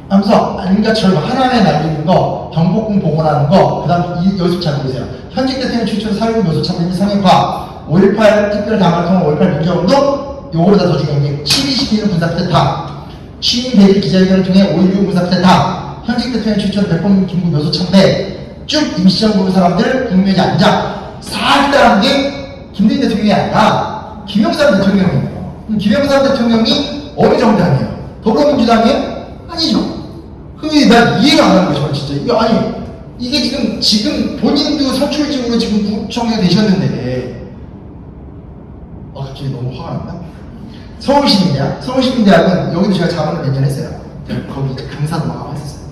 하면서 안가처럼 하나에 날리는 거, 경복궁 복원하는 거, 그 다음 이 여기서 잘 보세요. 현직 대통령 추천 사회적 요소 참여 상해화, 5.18 특별 담화를 통한 5.18 민주화운동, 요거보다 더 중요한 게 12.12는 군사쿠데타, 취임 100일 기자회견을 통해 5.16 군사쿠데타, 현직 대통령 추천 100번 김구 묘소 참배, 쭉 임시정부 사람들 국면에 앉아 싹 따른 게 김대중 대통령이 아니라 김영삼 대통령이에요. 김영삼 대통령이 어느 정당이에요? 더불어민주당이에요? 아니죠. 그게 난 이해가 안 가는 거죠, 진짜. 이거 아니, 이게 지금 본인도 선출직으로 지금 구청장 되셨는데, 갑자기 너무 화가 난다. 서울시민대학, 서울시민대학은 여기도 제가 자문을 몇 년 했어요. 거기 이제 강사도 나가고 했었어요.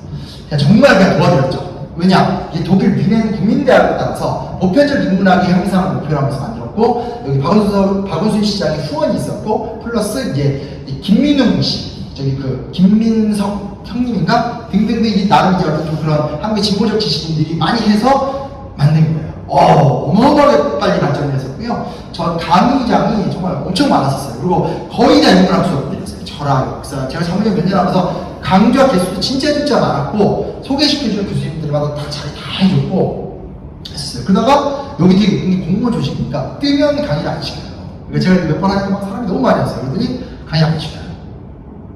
그냥 정말 그냥 도와드렸죠. 왜냐, 이게 독일 뮌헨 국민대학을 따라서 보편적 인문학의 향상을 목표로 하면서 만들었고, 여기 박원순 시장의 후원이 있었고, 플러스 이제 김민웅 씨, 저기 그 김민석 형님인가 등등등 나름 이제 어떤 좀 그런 한국의 진보적 지식인들이 많이 해서 만든 거예요. 어마어마하게 빨리 발전했었고요. 전 강의장이 정말 엄청 많았었어요. 그리고 거의 다 인문학 수업을 드렸어요. 철학, 역사. 제가 작년에 몇 년 하면서 강좌 개수도 진짜 많았고, 소개시켜주는 교수님들마다 다 자리 다 해줬고 했었어요. 그러다가 여기 되게 공무원 조직이니까 뜨면 강의를 안 시켜요. 그러니까 제가 몇 번 하니까 막 사람이 너무 많이 왔어요. 그러더니 강의 안 시켜요.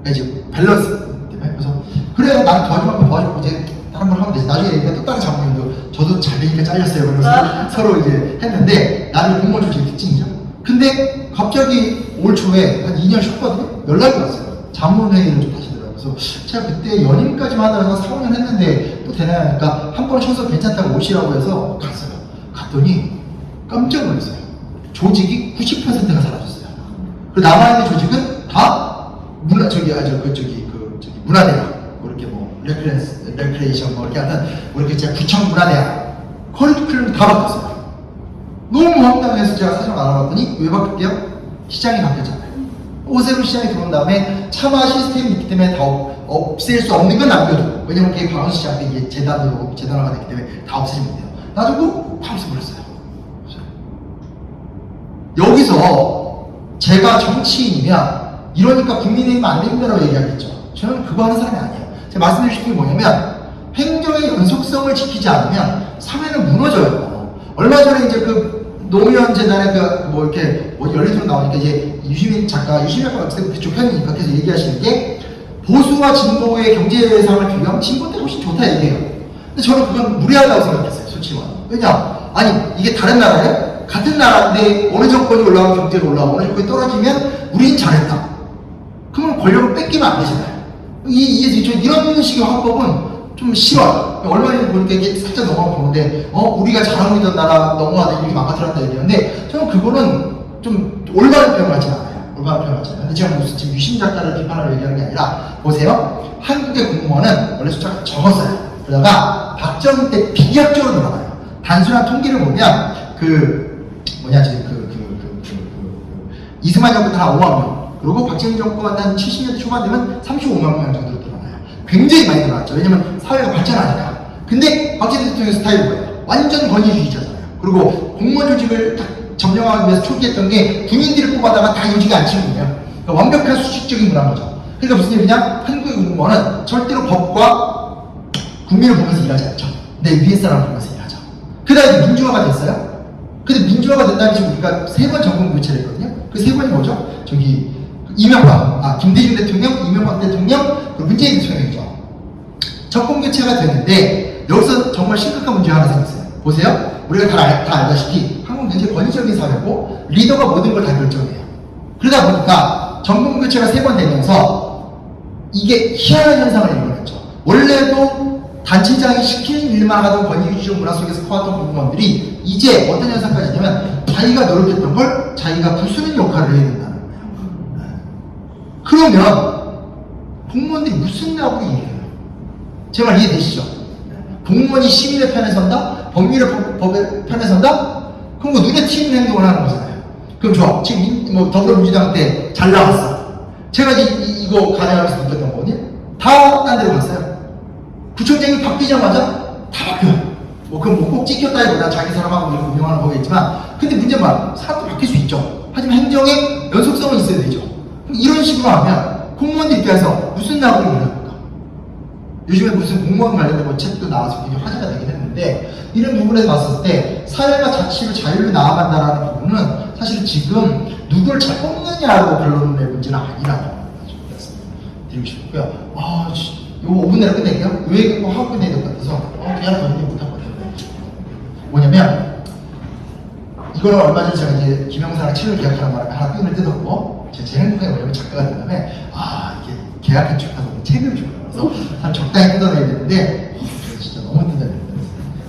그러니까 이제 밸런스 때문에. 그래서 그래, 난 도와줄 도와줬고 이제 다른 걸 하면 되지. 나중에 또 다른 장모님도 저도 잘 되니까 잘렸어요. 그래서 서로 이제 했는데, 나는 공무원 조직의 특징이죠. 근데 갑자기 올 초에 한 2년 쉬었거든요. 연락이 왔어요. 자문회의를 좀 다시 들어요. 그래서 제가 그때 연임까지만 하다가 4, 5년 했는데 또 되나요? 하니까 한 번 쉬어서 괜찮다고 오시라고 해서 갔어요. 갔더니 깜짝 놀랐어요. 조직이 90%가 사라졌어요. 그리고 남아있는 조직은 다 문화대학, 뭐 이렇게 뭐 레크레이션 뭐 이렇게 하는 뭐 이렇게 제가 구청 문화대학 커리큘럼 다 바뀌었어요. 너무 황당해서 제가 사실 알아봤더니 왜 바뀌었대요? 시장이 바뀌었잖아요. 오세로 시장이 들어온 다음에 차마 시스템이 있기 때문에 다 없앨 수 없는 건 남겨두고, 왜냐면 그게 박원순 시장때 이게 재단화가 됐기 때문에 다 없애면 돼요. 놔두고 다 없애버렸어요. 여기서 제가 정치인이면 이러니까 국민의힘 안 됩니다라고 얘기하겠죠. 저는 그거 하는 사람이 아니에요. 제가 말씀드리고 싶은 게 뭐냐면, 행정의 연속성을 지키지 않으면 사회는 무너져요. 얼마 전에 이제 그 노무현 재단의 뭐 이렇게 뭐 연례토론 나오니까 이제 유시민 작가 그쪽 편이니까 계속 얘기하시는 게, 보수와 진보의 경제상을 비교하면 진보 때 훨씬 좋다 얘기해요. 근데 저는 그건 무리하다고 생각했어요, 솔직히 말하면. 왜냐? 아니, 이게 다른 나라예요? 같은 나라인데 어느 정권이 올라가고 경제가 올라가고 어느 정권이 떨어지면 우린 잘했다. 그러면 권력을 뺏기면 안 되잖아요. 이런 식의 화법은 좀 싫어요. 얼마 전에 보니까 이게 살짝 넘어가 보는데, 우리가 잘하고 있던 나라 넘어가다 이렇게 망가뜨렸다 얘기하는데, 저는 그거는 좀 올바른 표현 같지 않아요. 올바른 표현 같지 않아요. 근데 제가 무슨 지금 유심 작가를 비판하려 얘기하는 게 아니라, 보세요. 한국의 공무원은 원래 숫자가 적었어요. 그러다가 박정희 때 비약적으로 늘어나요. 단순한 통계를 보면, 이승만 정부 다 5만 명. 그리고 박정희 정부가 한 70년대 초반 되면 35만 명 정도로 늘어나요. 굉장히 많이 늘어났죠. 왜냐면 사회가 발전하니까. 근데 박정희 대통령 스타일이 뭐예요? 완전 권위주의자잖아요. 그리고 공무원 조직을 딱 점령하기 위해서 초기했던 게 군인들을 뽑아다가 다 요직에 앉히는 거예요. 그러니까 완벽한 수직적인 문화인 거죠. 그러니까 무슨 얘기냐? 한국의 공무원은 절대로 법과 국민을 보면서 일하지 않죠. 내 위에 사람을 보면서 일하죠. 그 다음에 민주화가 됐어요. 근데 민주화가 된다는 지금 우리가 3번 정권 교체를 했거든요. 그 3번이 뭐죠? 김대중 대통령, 이명박 대통령, 그리고 문재인 대통령이죠. 정권 교체가 되는데 여기서 정말 심각한 문제가 하나 생겼어요. 보세요. 우리가 다 알다시피 한국은 굉장히 권위적인 사회고 리더가 모든 걸 다 결정해요. 그러다 보니까 정권 교체가 3번 되면서 이게 희한한 현상을 일어났죠. 원래도 단체장이 시키는 일만 하던 권위주의적 문화 속에서 커왔던 공무원들이 이제 어떤 현상까지 있냐면, 자기가 노력했던 걸 자기가 부수는 역할을 해야 된다는 거예요. 그러면 공무원들이 무슨 낙으로 일해요? 제 말 이해되시죠? 공무원이 시민의 편에 선다? 법의 편에 선다? 그럼 뭐 눈에 튀는 행동을 하는 거잖아요. 그럼 좋아. 지금 더불어민주당 때 잘 나왔어. 제가 이거 가져가면서 느꼈던 거거든요. 다 딴 데로 갔어요. 구청장이 바뀌자마자 다 바뀌어요. 그럼 꼭 찍혔다기보다 자기 사람하고 이렇게 운영하는 거겠지만, 근데 문제는 뭐야? 사람도 바뀔 수 있죠. 하지만 행정의 연속성은 있어야 되죠. 이런 식으로 하면 공무원들 입장에서 무슨 낙으로 일합니까? 요즘에 무슨 공무원 관련된 책도 나와서 굉장히 화제가 되긴 했는데, 이런 부분에서 봤을 때 사회가 자치로 자율로 나아간다는 부분은 사실 지금 누굴 잘 뽑느냐로 결론을 내문제는 아니라고 드리고 싶고요. 이거 5분 내로 끝낼게요. 왜 이거 하고 끝내야 될 것 같아서 미안한 건데 못할 것 같아요. 뭐냐면 이거는 얼마 전에 제가 이제 김영사랑 책을 계약하는 바람에 하나 끈을 뜯었고, 제 행복하게 뭐냐면 작가가 된 다음에, 이게 계약한 축하서 책을 줘요. 그래서 한 적당히 뜯어내야 되는데, 진짜 너무 뜯어내야 돼요.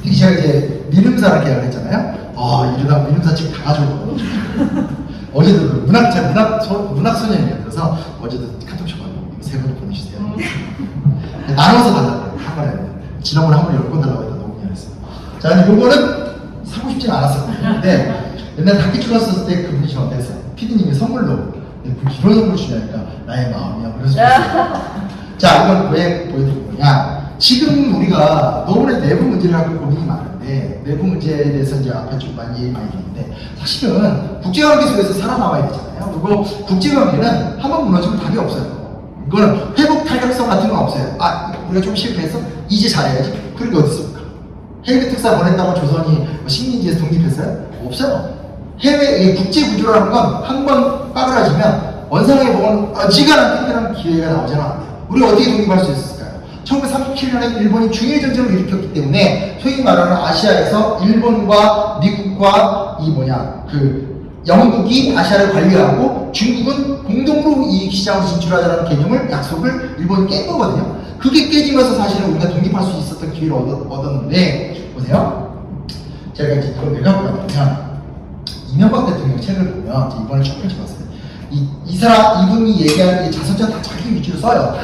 특히 제가 이제 민음사랑 계약을 했잖아요. 이러다 민음사 책 다 가져오고. 어제도 그 문학소년이에요. 그래서 어제도 카톡 쳐가지고 3번 보내주세요. 나눠서 달라고 한 번에. 지난번에 한 번에 10권 달라고 했다 너무 미안했어요. 자, 요거는 사고 싶지는 않았었거든요. 근데 옛날 학기 찍었을 때 그분이 저한테 했어요. 피디님이 선물로 이런 선물 주냐니까 나의 마음이야. 그래서 자, 이건 왜 보여드린 거냐. 지금 우리가 너무나 내부 문제를 갖고 고민이 많은데, 내부 문제에 대해서 이제 앞에 좀 많이 했는데, 사실은 국제관계 속에서 살아남아야 되잖아요. 그리고 국제관계는 한번 무너지면 답이 없어요. 이거는 회복 탄력성 같은 건 없어요. 우리가 좀 실패했어? 이제 잘해야지. 그런 게 어디 있습니까? 해외 특사 보냈다고 조선이 식민지에서 독립했어요? 없어요. 해외 국제 구조라는 건 한 번 빠그라지면 원상의 복은 어지간한 특별한 기회가 나오지는 않아요. 우리가 어떻게 독립할 수 있을까요? 1937년에 일본이 중일 전쟁을 일으켰기 때문에 소위 말하는 아시아에서 일본과 미국과 영국이 아시아를 관리하고 중국은 공동으로 이 시장을 진출하자는 개념을 약속을 일본이 깬 거거든요. 그게 깨지면서 사실은 우리가 독립할 수 있었던 기회를 얻었는데, 보세요. 제가 이제 이걸 왜 갖고 왔냐면, 이명박 대통령 책을 보면, 이번에 첫 번째 봤어요. 이분이 얘기하는 자서전 다 자기 위주로 써요.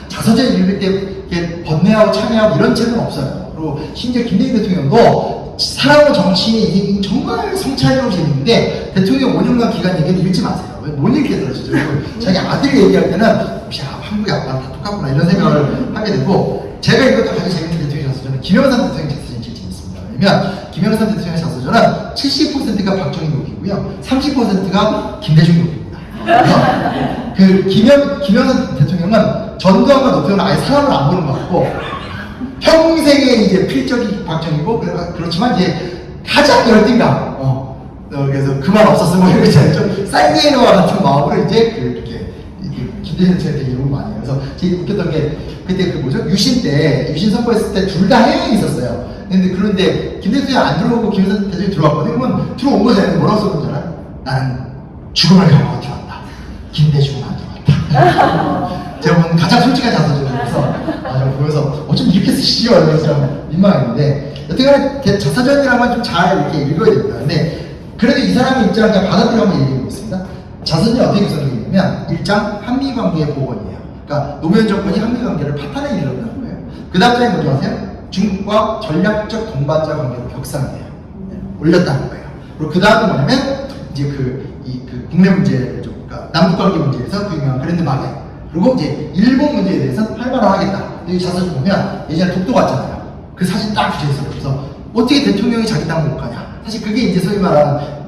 자서전 읽을 때 번뇌하고 참여하고 이런 책은 없어요. 그리고 심지어 김대중 대통령도 살아온 정치인이 정말 성찰적으로 재밌는데, 대통령 5년간 기간 얘기는 읽지 마세요. 왜 못 읽게 들으시죠? 자기 아들이 얘기할 때는 혹시 한국의 아빠랑 다 똑같구나 이런 생각을 하게 되고, 제가 읽었던 가장 재밌는 대통령 자서전은 김영삼 대통령 자서전이 제일 재밌습니다. 왜냐면 김영삼 대통령 자서전은 70%가 박정희 욕이고요, 30%가 김대중 욕입니다. 그 김영삼 대통령은 전두환과 노태우는 아예 사람을 안 보는 것 같고, 평생의 이제 필적이 박정희고, 그렇지만 이제 가장 열등감, 그래서 그만 없었으면 이렇게 좀 쌀게이너와 같은 마음으로 이제 이렇게 김대중 대통령한테 이런 거 많이 해요. 그래서 제일 웃겼던 게 그때 유신 선거했을 때 둘 다 해외에 있었어요. 그런데 김대중이 안 들어오고 김대중 대통령이 들어왔거든요. 그러면 들어온 거잖아요. 뭐라고 써보잖아요. 나는 죽음을 경험하고 들어왔다. 김대중은 안 들어왔다. 제가 본 가장 솔직한 자서전이라서 제가 보면서 어쩜 이렇게 쓰시죠? 이러면서 좀 민망했는데, 여튼간에 자서전이라면 좀 잘 이렇게 읽어야 됩니다. 근데 그래도 이 사람의 입장을 그냥 받아들여 한번 얘기해보겠습니다. 자서전이 어떻게 구성되어 있냐면, 1장 한미관계의 복원이에요. 그러니까 노무현 정권이 한미관계를 파탄에 이르렀다는 거예요. 그 다음 장에 뭐죠 아세요? 중국과 전략적 동반자 관계로 격상이에요. 올렸다는 거예요. 그리고 그 다음은 뭐냐면, 이제 국내 문제, 그러니까 남북관계 문제에서 그 유명한 그랜드 마겐. 그리고 이제 일본 문제에 대해서 할 말을 하겠다. 이 자서전 보면 예전에 독도 갔잖아요. 그 사진 딱 붙여있어요. 그래서 어떻게 대통령이 자기 땅을 못 가냐. 사실 그게 이제 소위 말하는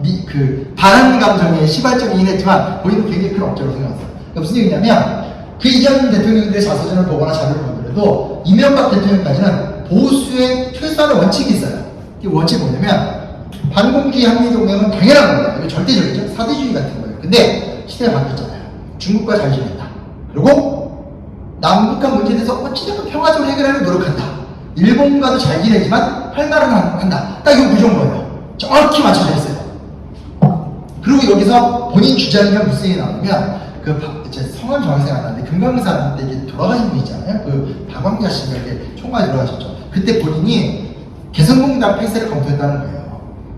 반항 감정의 시발점이긴 했지만 본인도 굉장히 큰 업적으로 생각했어요. 그러니까 무슨 얘기냐면, 그 이전 대통령들의 자서전을 보거나 자료를 보더라도 이명박 대통령까지는 보수의 최소한의 원칙이 있어요. 이 원칙이 뭐냐면, 반공주의 한미동맹은 당연한 거예요. 이거 절대적이죠. 사대주의 같은 거예요. 근데 시대가 바뀌었잖아요. 중국과 잘 지낸다. 그리고 남북한 문제에 대해서 어찌됐든 평화적으로 해결하려고 노력한다. 일본과도 잘 지내지만 할 말은 한다. 딱 이거 무조건 거예요. 정확히 맞춰져 있어요. 그리고 여기서 본인 주장이면 무슨 얘기 나오냐면, 제 성함 정확히 생각 안 나는데, 금강산 때 이제 돌아가신 분 있잖아요. 박광자 씨가 이렇게 총괄 들어가셨죠. 그때 본인이 개성공단 폐쇄를 검토했다는 거예요.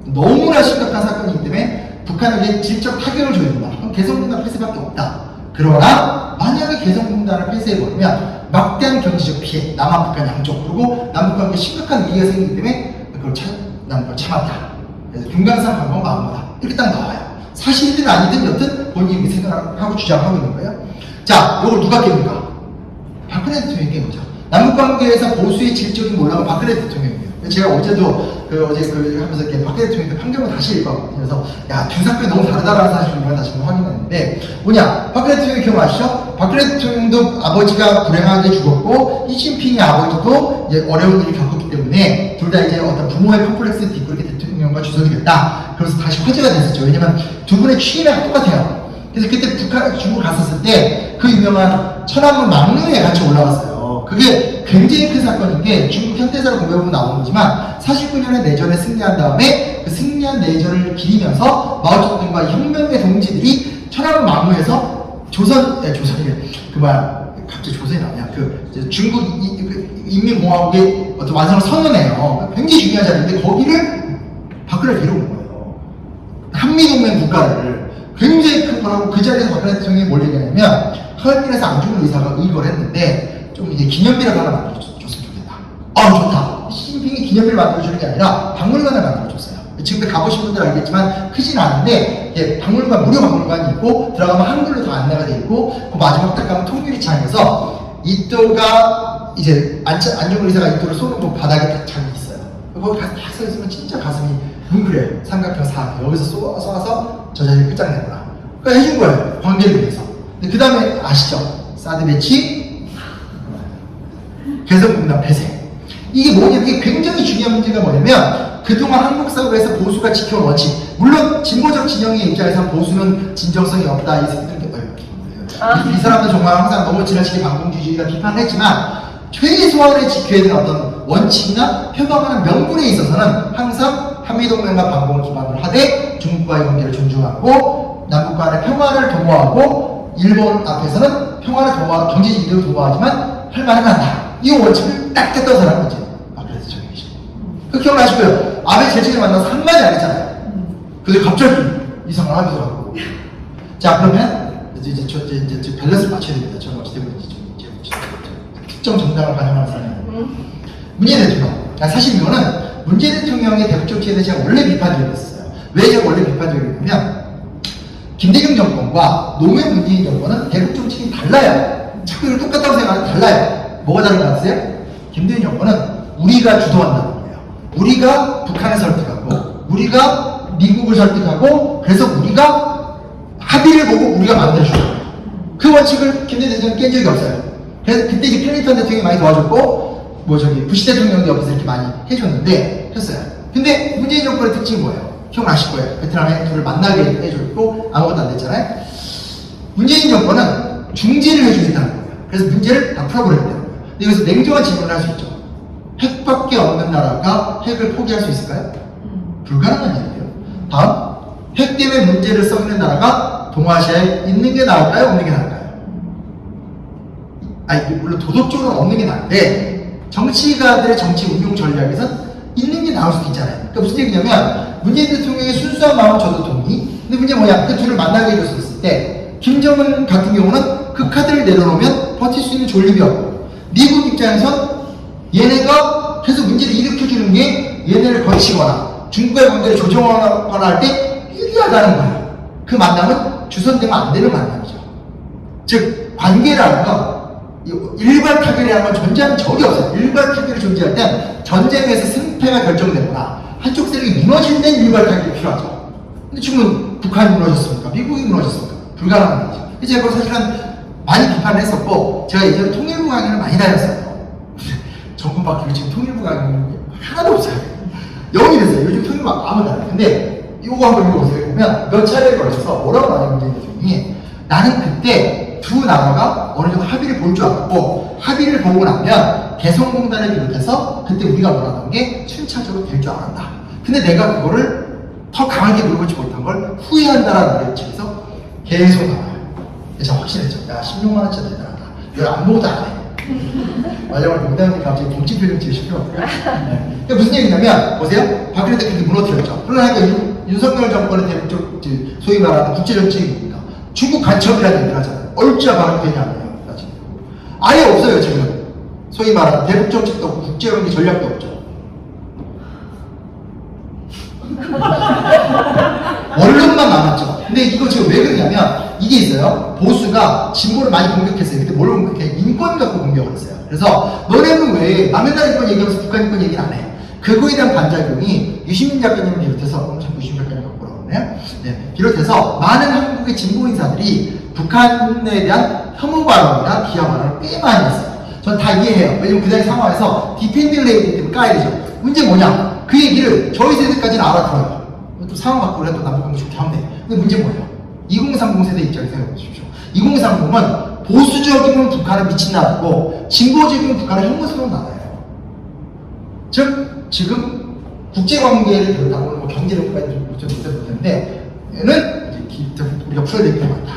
너무나 심각한 사건이기 때문에 북한에게 질적 타격을 줘야 된다. 그럼 개성공단 폐쇄밖에 없다. 그러나 만약에 개성공단을 폐쇄해버리면 막대한 경제적 피해, 남한 북한 양쪽, 그리고 남북관계에 심각한 위기가 생기기 때문에 난 그걸 참았다. 그래서 금강산 관광 마음보다 이렇게 딱 나와요. 사실이든 아니든 여튼 본인이 이렇게 생각하고 주장하고 있는 거예요. 자, 이걸 누가 깹니까? 박근혜 대통령이 깬 거죠. 남북관계에서 보수의 질적인 몰락은 박근혜 대통령이에요. 제가 어제도 하면서 이렇게 박근혜 대통령의 판결을 다시 읽었거든요. 그래서 두 사건이 너무 다르다라는 사실을 이번에 다시 한번 확인했는데, 뭐냐? 박근혜 대통령 기억나시죠? 박근혜 대통령도 아버지가 불행하게 죽었고, 시진핑의 아버지도 이제 어려운 일을 겪었기 때문에 둘 다 이제 어떤 부모의 컴플렉스를 딛고 이렇게 대통령과 주석이 됐다. 그래서 다시 화제가 됐었죠. 왜냐면 두 분의 취임이 똑같아요. 그래서 그때 중국 갔었을 때 그 유명한 천안문 막루에 같이 올라갔어요. 그게 굉장히 큰 사건인 게 중국 현대사를 공부해보면 나오는 거지만 49년의 내전에 승리한 다음에 그 승리한 내전을 기리면서 마오쩌둥과 혁명의 동지들이 천안을 망무해서 갑자기 조선이 나오냐 중국 인민공화국의 어떤 완성을 선언해요. 굉장히 중요한 자리인데 거기를 박근혜를 데려온 거예요. 한미동맹 국가를 굉장히 큰 거라고 그 자리에서 박근혜 대통령이 뭘 얘기하냐면 하얼빈에서 안중근 의사가 의거를 했는데 좀 이제 기념비를 하나 만들어줬으면 좋겠다. 좋다. 시진핑이 기념비를 만들어주는 게 아니라 박물관을 만들어줬어요. 지금 가보신 분들 알겠지만 크진 않은데 무료 박물관이 있고 들어가면 한글로 다 안내가 돼 있고 그 마지막 딱 가면 통유리창에서 이또가 이제 안중근 의사가 이또를 쏘는 그 바닥에 딱 장이 있어요. 거기 가서 딱 서 있으면 진짜 가슴이 뭉클해요. 삼각형 사각 여기서 쏘아서 저 자리를 끝장내구나. 그거 해준 거예요. 관계를 위해서. 근데 그 다음에 아시죠? 사드 배치, 개성공단 폐쇄. 이게 뭐냐면 이게 굉장히 중요한 문제가 뭐냐면 그동안 한국 사회에서 보수가 지켜온 원칙. 물론 진보적 진영의 입장에서 보수는 진정성이 없다. 이 새끼들 이 사람들 정말 항상 너무 지나치게 반공주의자 비판을 했지만 최소한의 지켜야 되는 어떤 원칙이나 표방하는 명분에 있어서는 항상 한미동맹과 반공을 기반으로 하되 중국과의 관계를 존중하고 남북 간의 평화를 도모하고 일본 앞에서는 평화를 경제적 이득을 도모하지만 할 말은 한다. 이 원칙을 딱 깼던 사람은 이제 박근혜 대통령이죠. 그 기억나시고요. 아베 재직을 만나서 한마디 안 했잖아요. 근데 갑자기 이상을 하기도 하고. 자, 그러면 이제 밸런스를 맞춰야 됩니다. 저는 어찌 되면 특정 정당을 반영하는 사람이에요. 문재인 대통령. 사실 이거는 문재인 대통령의 대북 정치에 대해 제가 원래 비판적이었어요. 왜 제가 원래 비판적이었냐면 김대중 정권과 노무현 문재인 정권은 대북 정책이 달라요. 자꾸 이걸 똑같다고 생각하면 달라요. 뭐가 다른 것 같으세요? 김대중 정권은 우리가 주도한다는 거예요. 우리가 북한을 설득하고 우리가 미국을 설득하고 그래서 우리가 합의를 보고 우리가 만들어주는 거예요. 그 원칙을 김대중 대통령이 깬 적이 없어요. 그래서 그때 이제 클린턴 대통령이 많이 도와줬고 부시 대통령도 옆에서 이렇게 많이 했어요. 근데 문재인 정권의 특징이 뭐예요? 기억나실 거예요. 베트남에 둘을 만나게 해줬고 아무것도 안 됐잖아요. 문재인 정권은 중재를 해주겠다는 거예요. 그래서 문제를 다 풀어버리겠다는 거예요. 근데 여기서 냉정한 질문을 할 수 있죠. 핵밖에 없는 나라가 핵을 포기할 수 있을까요? 불가능한 일이에요. 다음, 핵 때문에 문제를 썩는 나라가 동아시아에 있는 게 나을까요? 없는 게 나을까요? 물론 도덕적으로는 없는 게 나은데 정치가들의 정치 운용 전략에선 있는 게 나올 수도 있잖아요. 그러니까 무슨 얘기냐면 문재인 대통령의 순수한 마음은 저도 동의. 근데 문제 뭐냐? 그 둘을 만나게 해줬을 때 김정은 같은 경우는 그 카드를 내려놓으면 버틸 수 있는 존립이 없고 미국 입장에선 얘네가 계속 문제를 일으켜주는 게 얘네를 거치거나 중국과의 관계를 조정하거나 할 때 유리하다는 거예요. 그 만남은 주선되면 안 되는 만남이죠. 즉 관계라는 건 일괄 타결이라는 건 존재하는 적이 없어요. 일괄 타결이 존재할 땐 전쟁에서 승패가 결정되거나 한쪽 세력이 무너질 땐 일괄 타결이 필요하죠. 근데 지금은 북한이 무너졌습니까? 미국이 무너졌습니까? 불가능한 거죠. 제가 그걸 사실은 많이 비판을 했었고 제가 예전에 통일부 강의를 많이 다녔어요. 정권 바뀌고 지금 통일부 강의는 하나도 없어요. 영이 됐어요. 요즘 통일부 아무도 안 해요. 근데 이거 한번 읽어보세요. 보면 몇 차례에 걸쳐서 뭐라고 나와요? 문재인 대통령이 나는 그때 두 나라가 어느 정도 합의를 볼 줄 알았고 합의를 보고 나면 개성공단을 비롯해서 그때 우리가 원하던 게 순차적으로 될 줄 알았다. 근데 내가 그거를 더 강하게 물어보지 못한 걸 후회한다라는 말을 측에서 계속 나와요. 제가 확신했죠. 야 16만 원짜리 대단하다. 이걸 안 보고도 안 해. 마지막으로 농담이 갑자기 정치 표정 지으시죠. 네. 그러니까 무슨 얘기냐면 보세요. 박근혜 대통령이 무너뜨렸죠. 그러니까 윤석열 정권의 대북 소위 말하는 국제정책이 뭡니까? 중국 간첩이라는 얘기를 하잖아요. 얼짜 발언되냐 안 해요. 아예 없어요 지금. 소위 말하는 대북 정책도 없고 국제관계 전략도 없죠. 원론만 남았죠. 근데 이거 지금 왜 그러냐면 이게 있어요. 보수가 진보를 많이 공격했어요. 근데 뭘 공격해? 인권 갖고 공격을 했어요. 그래서 너네는 왜 남의 나라 인권 얘기하면서 북한 인권 얘기를 안 해? 그거에 대한 반작용이 유시민 작가님을 비롯해서 자꾸 유시민 작가님 갖고 그러네요. 네, 비롯해서 많은 한국의 진보 인사들이 북한에 대한 혐오 발언이나 비하 발언을 꽤 많이 했어요. 전 다 이해해요. 왜냐면 그 당시 상황에서 디펜딩 레이디 때문에 까야 되죠. 문제 뭐냐? 그 얘기를 저희 세대까지는 알아들어요. 또 상황 바꾸려 또 남북관계 좋게 하면 돼. 근데 문제 뭐예요? 2030 세대 입장에서 생각해 보십시오. 2030은 보수적이면 북한은 미친 나라고 진보적이면 북한은 흉물스러운 나라예요. 즉 지금 국제관계를 비롯하고 뭐 경제력까지 못했는데 얘는 이제 우리가 풀어야 될 게 많다.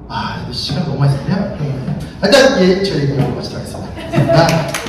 아, 시간 너무 많이 썼네요. 일단 예, 저 얘기하고 마치도록 하겠습니다.